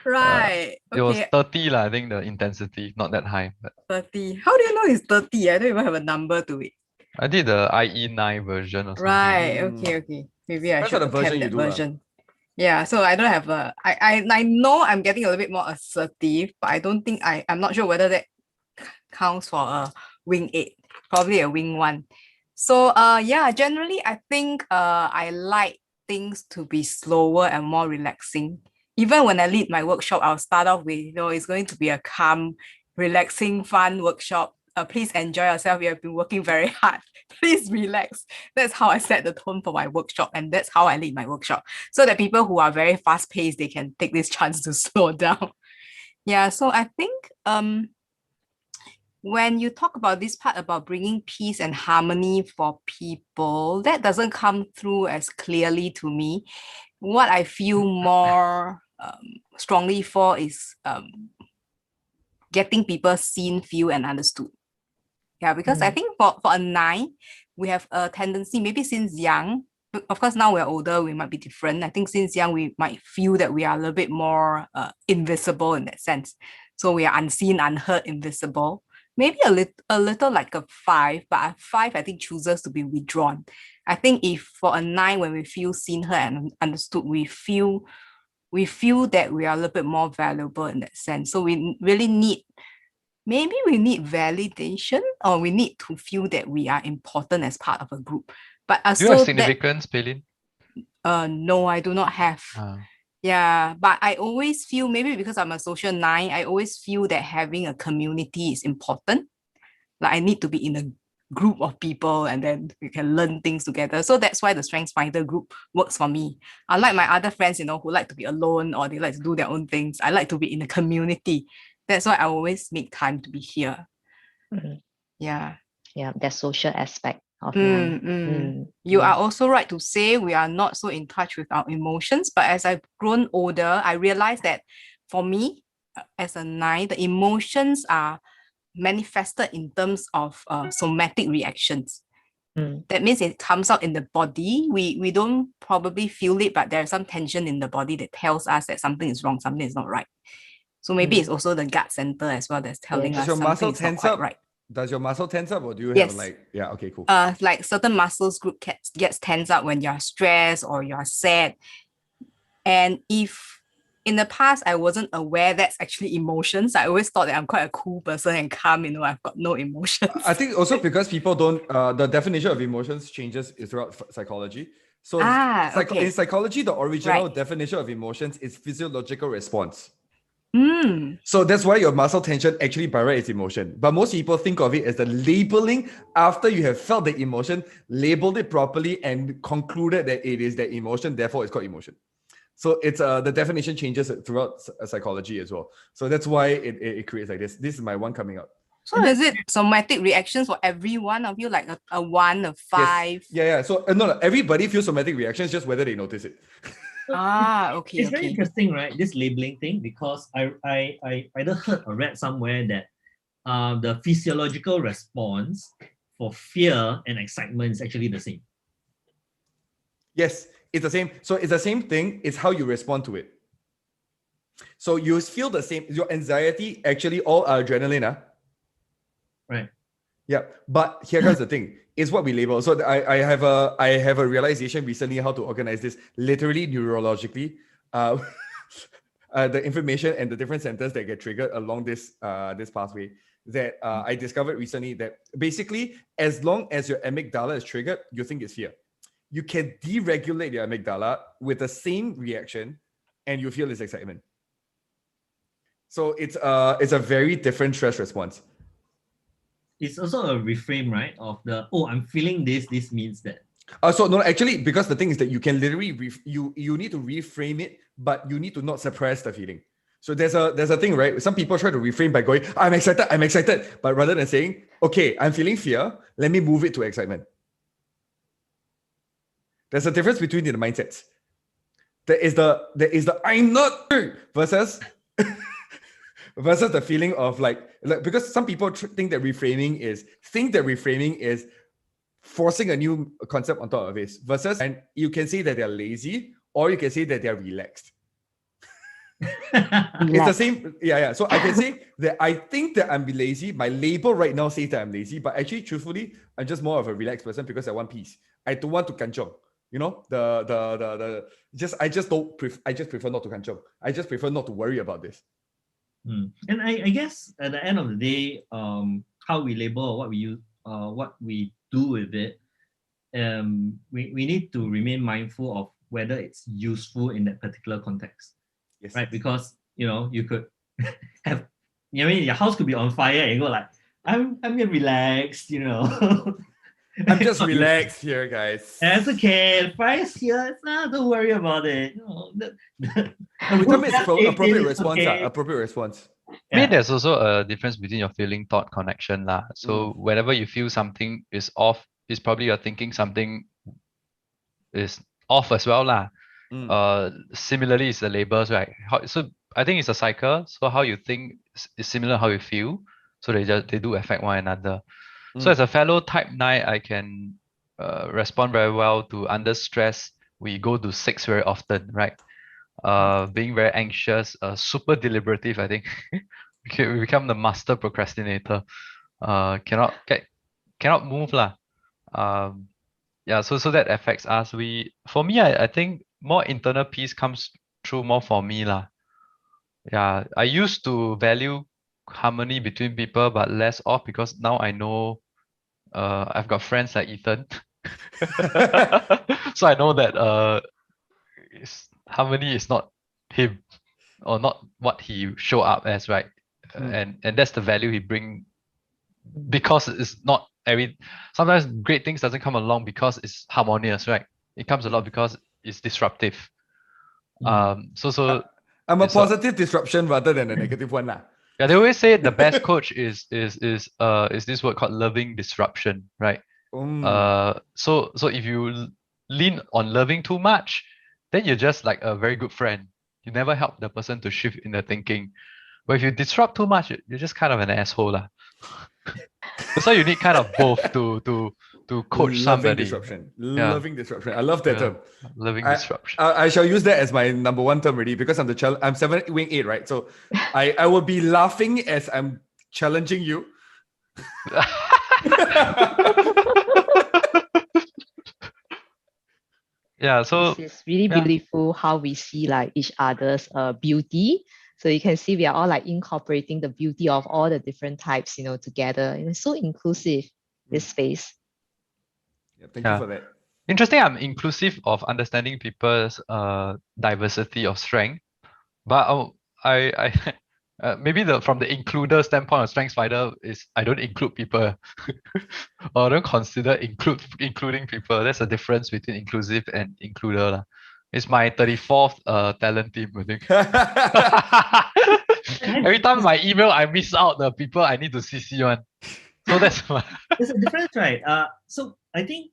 Right. It was Okay. 30 lah, I think the intensity, not that high. But 30. How do you know it's 30? I don't even have a number to it. I did the IE9 version or something. Right. Okay. Maybe I Depends should on the version attempt you that do, version. Yeah, so I don't have a I know I'm getting a little bit more assertive, but I don't think I'm not sure whether that counts for a wing 8, probably a wing 1. So yeah, generally I think I like things to be slower and more relaxing. Even when I lead my workshop, I'll start off with, it's going to be a calm, relaxing, fun workshop. Please enjoy yourself. You have been working very hard. Please relax. That's how I set the tone for my workshop, and that's how I lead my workshop. So that people who are very fast-paced, they can take this chance to slow down. Yeah, so I think when you talk about this part about bringing peace and harmony for people, that doesn't come through as clearly to me. What I feel more strongly for is getting people seen, feel, and understood. Yeah, because I think for a 9, we have a tendency, maybe since young, of course now we're older, we might be different. I think since young, we might feel that we are a little bit more invisible in that sense. So we are unseen, unheard, invisible. Maybe a little like a 5, but a 5, I think, chooses to be withdrawn. I think if for a 9, when we feel seen, heard, and understood, we feel that we are a little bit more valuable in that sense. So we really need validation, or we need to feel that we are important as part of a group. But do you have significance, Peilin? No, I do not have. Yeah, but I always feel, maybe because I'm a social 9, I always feel that having a community is important. Like I need to be in a group of people, and then we can learn things together. So that's why the Strengths Finder group works for me. Unlike my other friends, who like to be alone, or they like to do their own things, I like to be in a community. That's why I always make time to be here. Yeah, that social aspect of You are also right to say we are not so in touch with our emotions, but as I've grown older, I realized that for me, as a 9, the emotions are manifested in terms of somatic reactions. That means it comes out in the body. We don't probably feel it, but there's some tension in the body that tells us that something is wrong, something is not right. So maybe it's also the gut center as well that's telling us your something muscle is not tense quite up? right. Does your muscle tense up, or do you have Yes. like, yeah, okay, cool. Like certain muscles group gets tense up when you're stressed or you're sad. And if in the past I wasn't aware that's actually emotions, I always thought that I'm quite a cool person and calm, I've got no emotions. I think also because people don't, the definition of emotions changes throughout psychology. So okay. in psychology, the original Right. definition of emotions is physiological response. Mm. So that's why your muscle tension actually by right is emotion. But most people think of it as the labeling after you have felt the emotion, labeled it properly, and concluded that it is that emotion, therefore it's called emotion. So it's the definition changes throughout psychology as well. So that's why it creates like this. This is my one coming up. So is it somatic reactions for every one of you, like a 1, a 5? Yes. Yeah. So no, everybody feels somatic reactions, just whether they notice it. Okay. It's very interesting, right? This labeling thing, because I either heard or read somewhere that the physiological response for fear and excitement is actually the same. Yes, it's the same. So it's the same thing. It's how you respond to it. So you feel the same. Your anxiety actually all are adrenaline. Right. Yeah. But here comes the thing. It's what we label. So I have a realization recently how to organize this literally neurologically. The information and the different centers that get triggered along this pathway that I discovered recently, that basically as long as your amygdala is triggered, you think it's fear. You can deregulate your amygdala with the same reaction and you feel this excitement. So it's a very different stress response. It's also a reframe, right? Of the, I'm feeling this means that. So no, actually, because the thing is that you can literally you need to reframe it, but you need to not suppress the feeling. So there's a thing, right? Some people try to reframe by going, I'm excited, but rather than saying, okay, I'm feeling fear, let me move it to excitement. There's a difference between the mindsets. There is the I'm not versus versus the feeling of like because some people think that reframing is forcing a new concept on top of it, versus, and you can say that they're lazy or you can say that they're relaxed. It's the same. Yeah. So I can say that I think that I'm lazy. My label right now says that I'm lazy, but actually, truthfully, I'm just more of a relaxed person because I want peace. I don't want to kanchong. I just prefer not to kanchong. I just prefer not to worry about this. And I guess at the end of the day, how we label what we use, what we do with it, we need to remain mindful of whether it's useful in that particular context. Yes. Right? Because you could have, your house could be on fire and you go like, I'm relaxed, I'm just relaxed here, guys. That's okay. Fire's here. Don't worry about it. We tell me it's appropriate response. Okay. Appropriate response. I mean, there's also a difference between your feeling thought connection. So whenever you feel something is off, it's probably you're thinking something is off as well. Similarly, it's the labels, right? So I think it's a cycle. So how you think is similar to how you feel. So they do affect one another. So as a fellow type 9, I can respond very well to under stress. We go to 6 very often, right? Being very anxious, super deliberative, I think. We become the master procrastinator. Cannot move lah. So that affects us. For me, I think more internal peace comes through more for me lah. Yeah, I used to value harmony between people, but less of, because now I know I've got friends like Ethan. So I know that harmony is not him, or not what he show up as, right? And that's the value he bring, because it's not sometimes great things doesn't come along because it's harmonious, right? It comes along because it's disruptive. So I'm a positive disruption rather than a negative one lah. Yeah, they always say the best coach is this word called loving disruption, right? So if you lean on loving too much, then you're just like a very good friend. You never help the person to shift in their thinking. But if you disrupt too much, you're just kind of an asshole lah. That's why you need kind of both to coach somebody. Loving disruption. I love that term. Loving disruption. I shall use that as my number one term already, because I'm 7 wing 8, right? So I will be laughing as I'm challenging you. Yeah, so This is really yeah. beautiful how we see like each other's beauty. So you can see we are all like incorporating the beauty of all the different types, together. And it's so inclusive, this space. Yeah, thank you for that. Interesting. I'm inclusive of understanding people's diversity of strength, but I maybe from the includer standpoint of StrengthsFinder is I don't include people or don't consider including people. There's a difference between inclusive and includer lah. It's my 34th talent team, I think. Every time my email, I miss out the people I need to CC one. So that's my There's a difference, right? So I think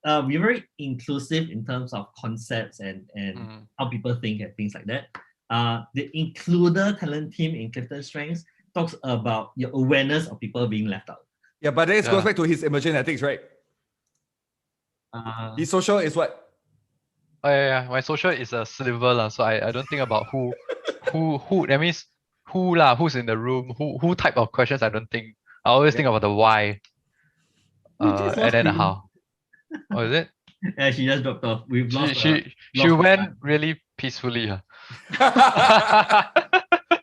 we're very inclusive in terms of concepts and how people think and things like that. The includer talent team in CliftonStrengths talks about your awareness of people being left out. Yeah, but this goes back to his emerging ethics, right? His social is what? Oh yeah, my social is a sliver lah. So I don't think about who that means who's in the room, who type of questions I don't think. I always think about the why. And then how. Oh, is it? Yeah, she just dropped off. We've lost she went really peacefully.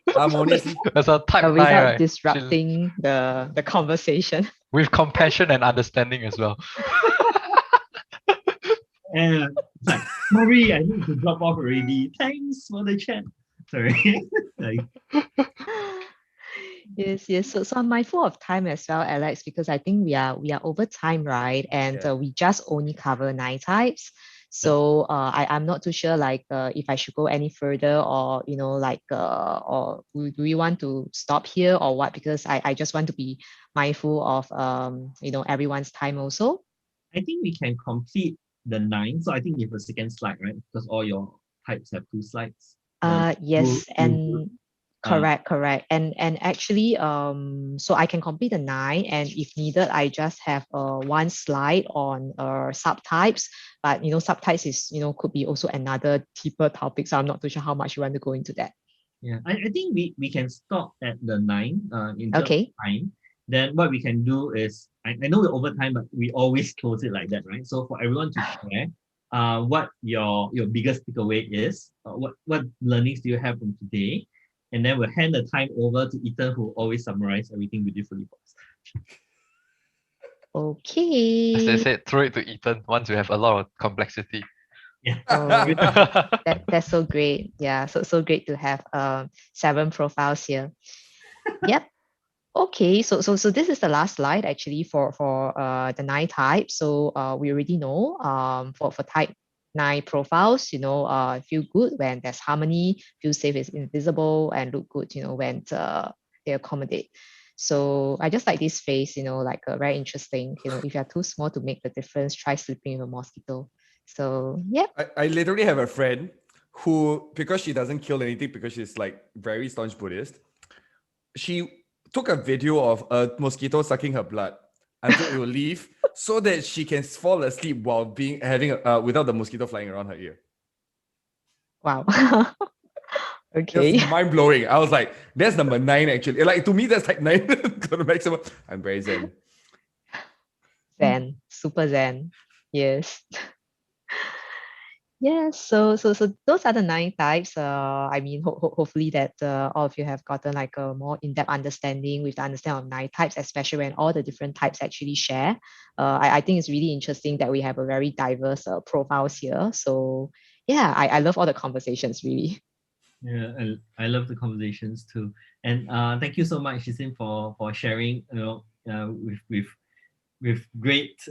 Harmoniously. As a type 9, without right? disrupting the conversation. With compassion and understanding as well. And it's like, sorry, I need to drop off already. Thanks for the chat. Sorry. Yes. So I'm mindful of time as well, Alex, because I think we are over time, right? And we just only cover 9 types. So I'm not too sure like if I should go any further or or do we want to stop here or what? Because I just want to be mindful of everyone's time also. I think we can complete the 9. So I think you have a second slide, right? Because all your types have 2 slides. Yes, and correct. And actually, so I can complete the 9, and if needed, I just have 1 slide on subtypes. But subtypes is could be also another deeper topic. So I'm not too sure how much you want to go into that. Yeah, I think we can stop at the 9 in terms of time. Then what we can do is, I know we're over time, but we always close it like that, right? So for everyone to share what your biggest takeaway is, what learnings do you have from today? And then we'll hand the time over to Ethan, who always summarize everything beautifully for us. Okay. As they said, throw it to Ethan once you have a lot of complexity. Yeah. That's so great. Yeah, so great to have 7 profiles here. Yep. Okay, so this is the last slide actually for the 9 types. So we already know for type 9 profiles, feel good when there's harmony, feel safe is invisible, and look good, when they accommodate. So I just like this face, like very interesting. If you're too small to make the difference, try sleeping with a mosquito. So yeah. I literally have a friend who, because she doesn't kill anything, because she's like very staunch Buddhist, she took a video of a mosquito sucking her blood until it will leave, so that she can fall asleep while without the mosquito flying around her ear. Wow. Okay. It's mind blowing. I was like, that's number 9 actually. Like to me, that's like 9 to the maximum. I'm very zen. Zen, super zen. Yes. Yes, so those are the 9 types. I mean, hopefully that all of you have gotten like a more in-depth understanding with the understanding of 9 types, especially when all the different types actually share. I think it's really interesting that we have a very diverse profiles here. So yeah, I love all the conversations really. Yeah, I love the conversations too. And thank you so much, Shisin, for sharing. With great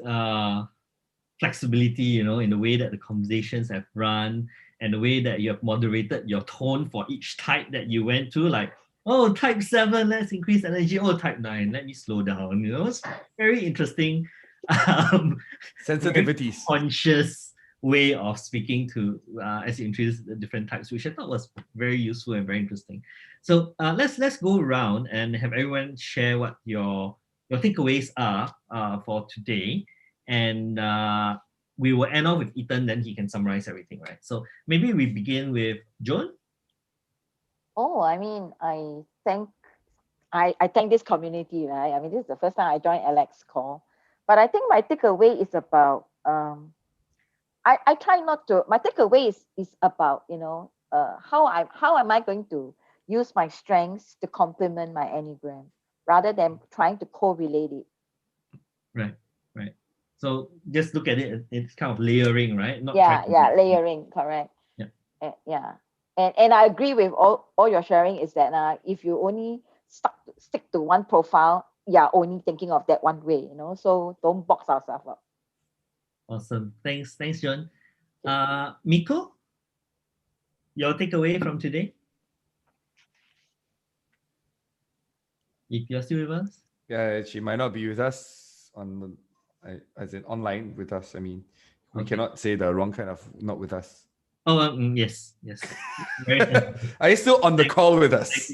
flexibility, in the way that the conversations have run and the way that you have moderated your tone for each type that you went to. Like, oh, type 7, let's increase energy. Oh, type 9, let me slow down. It's very interesting. Sensitivities. Conscious way of speaking to as you introduce the different types, which I thought was very useful and very interesting. So let's go around and have everyone share what your takeaways are for today, and we will end off with Ethan, then he can summarize everything, right? So maybe we begin with Joan. I mean, I thank I thank this community, right? I mean, this is the first time I joined Alex call, but I think my takeaway is about I try not to. My takeaway is about how am I going to use my strengths to complement my Enneagram rather than trying to correlate it. Right, right. So just look at it. It's kind of layering, right? Not Yeah, trying to layering, correct. Yeah. Yeah, and I agree with all your sharing is that if you only stick to one profile, you're only thinking of that one way, so don't box ourselves up. Awesome. Thanks, John. Miko, your takeaway from today? If you're still with us? Yeah, she might not be with us as in online with us. I mean, we cannot say the wrong kind of not with us. Oh, yes. Very Are you still on the call with us?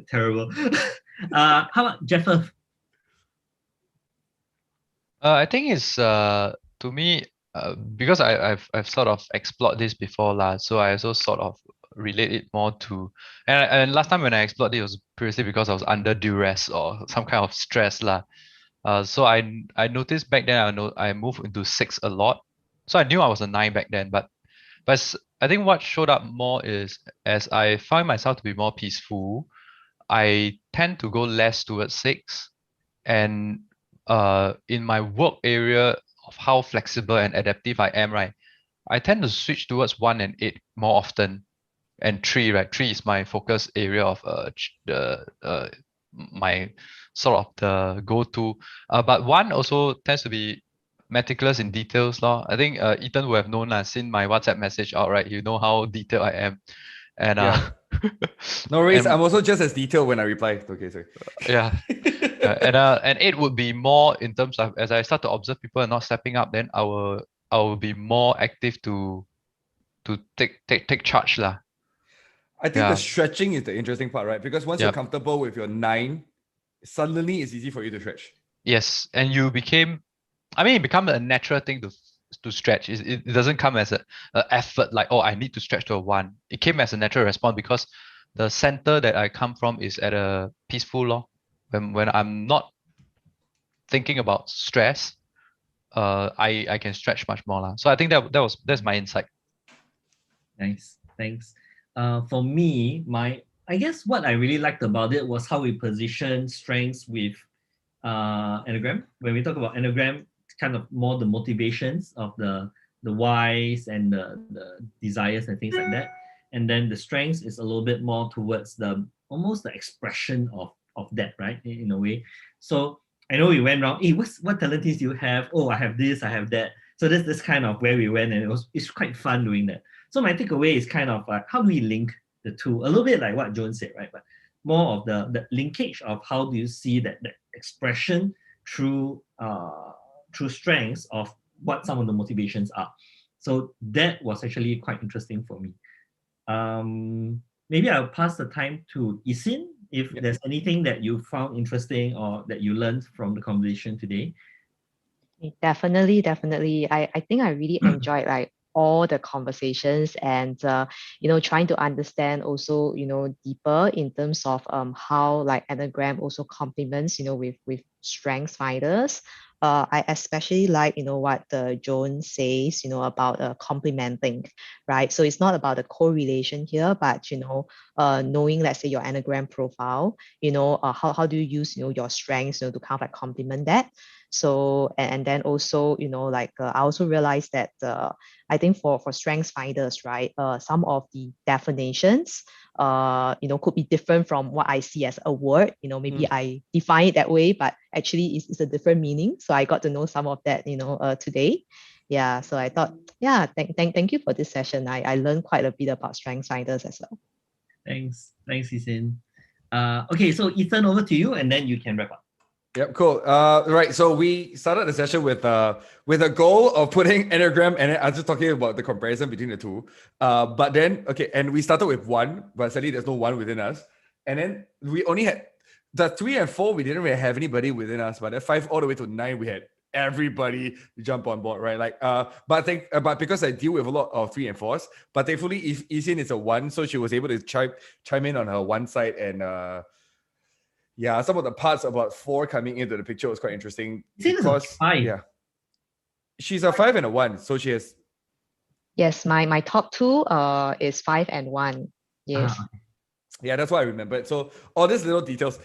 Terrible. How about Jeffer? I think it's to me because I've sort of explored this before lah, so I also sort of relate it more to and last time when I explored it was previously because I was under duress or some kind of stress lah. So I noticed back then I moved into 6 a lot, so I knew I was a 9 back then, but I think what showed up more is as I find myself to be more peaceful, I tend to go less towards 6, and in my work area of how flexible and adaptive I am, right, I tend to switch towards 1 and 8 more often, and 3, right, 3 is my focus area of my sort of the go-to, but 1 also tends to be meticulous in details law. I think Ethan would have known seen my WhatsApp message out, right? You know how detailed I am, and no worries. I'm also just as detailed when I reply. Okay, sorry. Yeah. And 8 would be more in terms of as I start to observe people and not stepping up, then I will be more active to take charge lah. I think the stretching is the interesting part, right? Because once you're comfortable with your 9, suddenly it's easy for you to stretch. Yes, and it become a natural thing to stretch. It doesn't come as a effort like, oh, I need to stretch to a 1. It came as a natural response because the center that I come from is at a peaceful law. When I'm not thinking about stress, I can stretch much more lah. So I think that's my insight. Nice, thanks. For me, I guess what I really liked about it was how we position strengths with Enneagram. When we talk about Enneagram, it's kind of more the motivations of the whys and the desires and things like that. And then the strengths is a little bit more towards almost the expression of that, right? In a way. So I know we went around, hey, what talents do you have? Oh, I have this, I have that. So this kind of where we went, and it's quite fun doing that. So my takeaway is kind of like, how do we link the two? A little bit like what Joan said, right? But more of the linkage of how do you see that expression through strengths of what some of the motivations are. So that was actually quite interesting for me. Maybe I'll pass the time to Isin if there's anything that you found interesting or that you learned from the conversation today. Definitely. I think I really enjoyed like all the conversations and trying to understand also deeper in terms of how like Enneagram also complements with strengths finders. I especially like what the Joan says about complementing, right? So it's not about the correlation here, but knowing, let's say, your Enneagram profile, how do you use your strengths to kind of like complement that. So and then also I also realized that I think for strengths finders, right, some of the definitions could be different from what I see as a word. Maybe I define it that way, but actually it's a different meaning. So I got to know some of that today. Yeah, so I thought, thank you for this session. I learned quite a bit about strengths finders as well. Thanks, Ethan. Okay, so Ethan, over to you, and then you can wrap up. Yep, cool. Right, so we started the session with a goal of putting Enneagram, and I was just talking about the comparison between the two. But then, and we started with 1, but sadly there's no 1 within us. And then we only had the 3 and 4, we didn't really have anybody within us, but at 5 all the way to 9, we had everybody jump on board, right? Like, but because I deal with a lot of 3 and 4s, but thankfully, if Isin is a 1, so she was able to chime in on her 1 side, and yeah, some of the parts about 4 coming into the picture was quite interesting because 5. yeah, she's a 5 and a 1, so she has. Yes, my top 2 is 5 and 1. Yes. Yeah, that's what I remembered. So all these little details.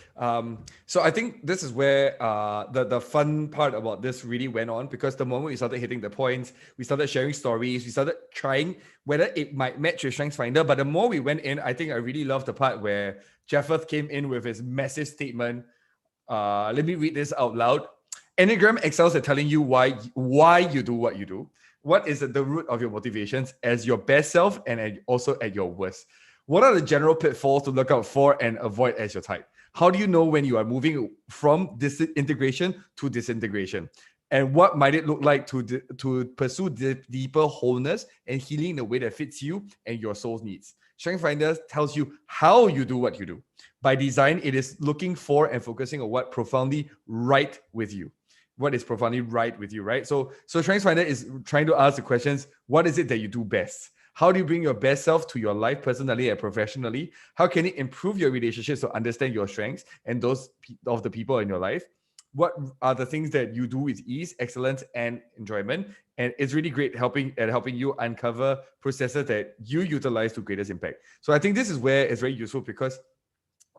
So I think this is where the fun part about this really went on, because the moment we started hitting the points, we started sharing stories, we started trying whether it might match with StrengthsFinder. But the more we went in, I think I really loved the part where Jeffeth came in with his massive statement. Let me read this out loud. Enneagram excels at telling you why you do what you do. What is at the root of your motivations as your best self and also at your worst? What are the general pitfalls to look out for and avoid as your type? How do you know when you are moving from disintegration to disintegration? And what might it look like to pursue deeper wholeness and healing in a way that fits you and your soul's needs? StrengthsFinder tells you how you do what you do. By design, it is looking for and focusing on what profoundly right with you. What is profoundly right with you, right? So StrengthsFinder is trying to ask the questions, what is it that you do best? How do you bring your best self to your life personally and professionally? How can it improve your relationships to understand your strengths and those of the people in your life? What are the things that you do with ease, excellence, and enjoyment? And it's really great helping you uncover processes that you utilize to greatest impact. So I think this is where it's very useful, because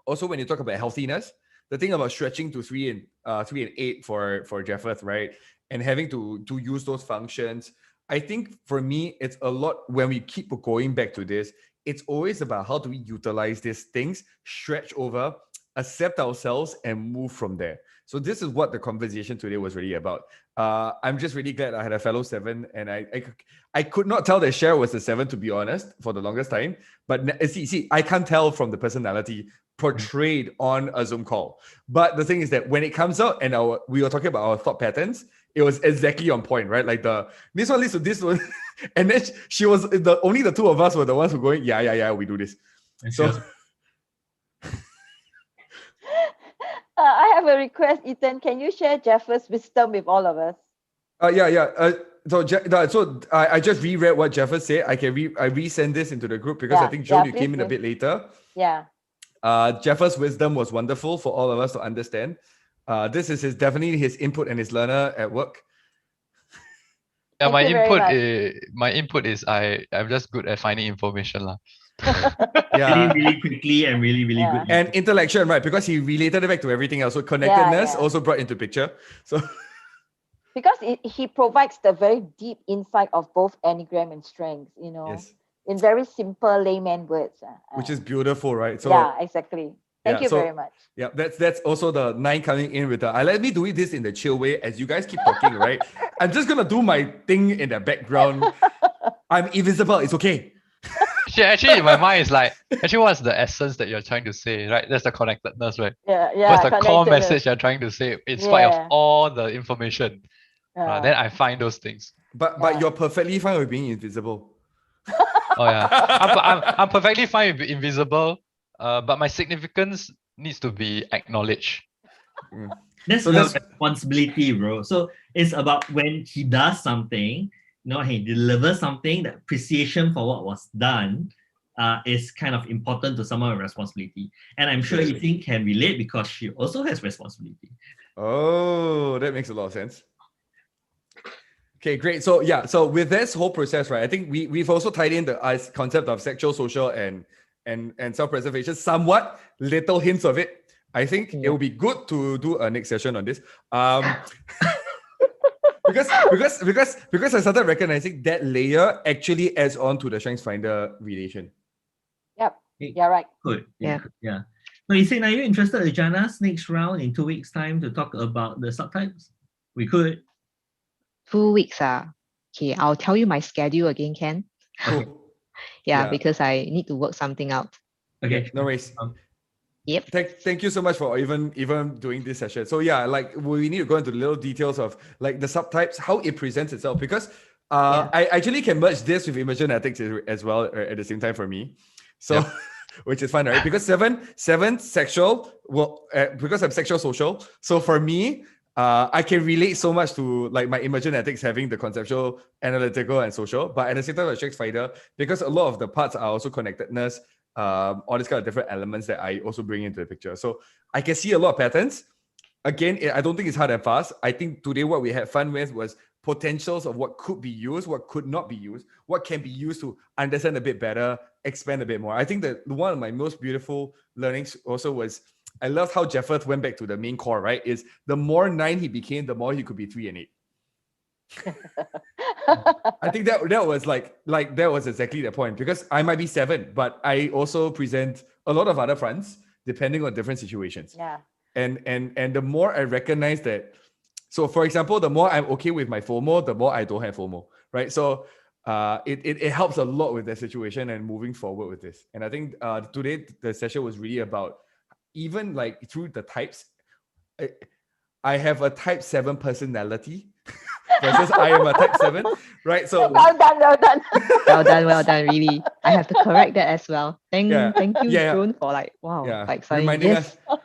also when you talk about healthiness, the thing about stretching to 3 and 8 for Jeffeth, right? And having to use those functions, I think for me, it's a lot when we keep going back to this, it's always about how do we utilize these things, stretch over, accept ourselves, and move from there. So this is what the conversation today was really about. I'm just really glad I had a fellow 7, and I could not tell that Cher was a 7, to be honest, for the longest time. But see, I can't tell from the personality portrayed on a Zoom call. But the thing is that when it comes out and we were talking about our thought patterns, it was exactly on point, right? Like this one leads to this one. And then she was only the 2 of us were the ones who were going, yeah, we do this. And so I have a request, Ethan. Can you share Jeff's wisdom with all of us? So I just reread what Jeffers said. I resend this into the group because I think Joe, you came in a bit later. Yeah. Jeffers' wisdom was wonderful for all of us to understand. This is definitely his input and his learner at work. Yeah, my input is I'm just good at finding information lah. Yeah, really quickly and really good. And intellection, right? Because he related it back to everything else. So connectedness also brought into picture. So because he provides the very deep insight of both Enneagram and strengths, in very simple layman words. Which is beautiful, right? So yeah, exactly. Thank you very much. Yeah, that's also the 9 coming in with let me do this in the chill way as you guys keep talking, right? I'm just gonna do my thing in the background. I'm invisible, it's okay. Actually, in my mind is like, actually, what's the essence that you're trying to say, right? That's the connectedness, right? Yeah. What's the core message you're trying to say in spite of all the information? Then I find those things. But you're perfectly fine with being invisible. Oh yeah, I'm perfectly fine with being invisible, but my significance needs to be acknowledged. That's responsibility, bro. So it's about when he does something, he delivers something, the appreciation for what was done is kind of important to someone with responsibility. And I'm sure Ethan can relate because she also has responsibility. Oh, that makes a lot of sense. Okay, great. So with this whole process, right, I think we've also tied in the concept of sexual, social, and self-preservation, somewhat little hints of it. I think it will be good to do a next session on this. Because I started recognizing that layer actually adds on to the StrengthsFinder relation. Yep. Yeah, right. Good. Yeah. So Ethan, are you interested to join us next round in 2 weeks' time to talk about the subtypes? We could. 2 weeks. Okay, I'll tell you my schedule again, Ken. Okay. Yeah, because I need to work something out. Okay, no worries. Yep. Thank you so much for even doing this session. So we need to go into the little details of like the subtypes, how it presents itself, because I actually can merge this with emergenetics as well at the same time for me. So which is fun, right? Because seven sexual, because I'm sexual social. So for me, I can relate so much to like my emergenetics having the conceptual, analytical, and social, but at the same time, like StrengthsFinder, because a lot of the parts are also connectedness, all these kind of different elements that I also bring into the picture. So I can see a lot of patterns. Again, I don't think it's hard and fast. I think today what we had fun with was potentials of what could be used, what could not be used, what can be used to understand a bit better, expand a bit more. I think that one of my most beautiful learnings also was, I loved how Jeffers went back to the main core, right? Is the more 9 he became, the more he could be 3 and 8. I think that was like that was exactly the point, because I might be 7, but I also present a lot of other fronts depending on different situations. Yeah. And the more I recognize that, so for example, the more I'm okay with my FOMO, the more I don't have FOMO, right? So it helps a lot with that situation and moving forward with this. And I think today the session was really about, even like through the types, I have a type 7 personality versus I am a type 7, right? So Well done, well done. Well done, really. I have to correct that as well. Thank you, Yeah. June, for like, wow, like saying reminding yes. us.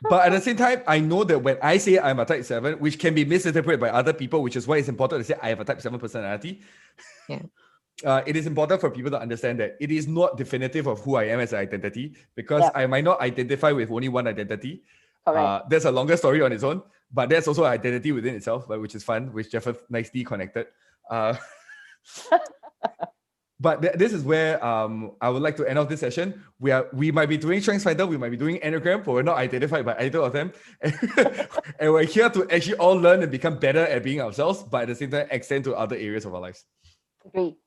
But at the same time, I know that when I say I'm a type 7, which can be misinterpreted by other people, which is why it's important to say I have a type 7 personality. Yeah. It is important for people to understand that it is not definitive of who I am as an identity, because I might not identify with only one identity. There's a longer story on its own, but there's also an identity within itself, which is fun, which Jeff nicely connected. But this is where I would like to end off this session. We might be doing StrengthsFinder, we might be doing Enneagram, but we're not identified by either of them. And we're here to actually all learn and become better at being ourselves, but at the same time extend to other areas of our lives. Agree.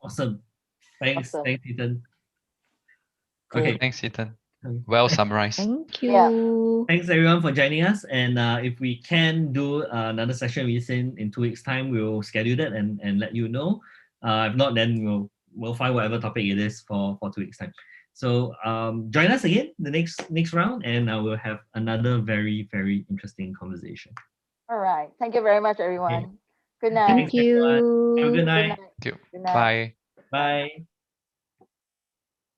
Awesome. Thanks. Awesome. Thanks, Ethan. Cool. Okay. Thanks, Ethan. Well summarized. Thank you. Thanks everyone for joining us. And if we can do another session within in 2 weeks' time, we'll schedule that and let you know. If not, then we'll find whatever topic it is for 2 weeks' time. So join us again the next round, and we'll have another very, very interesting conversation. All right. Thank you very much, everyone. Okay. Good night. Thank you. Have a good night. Thank you. Good night. Bye. Bye.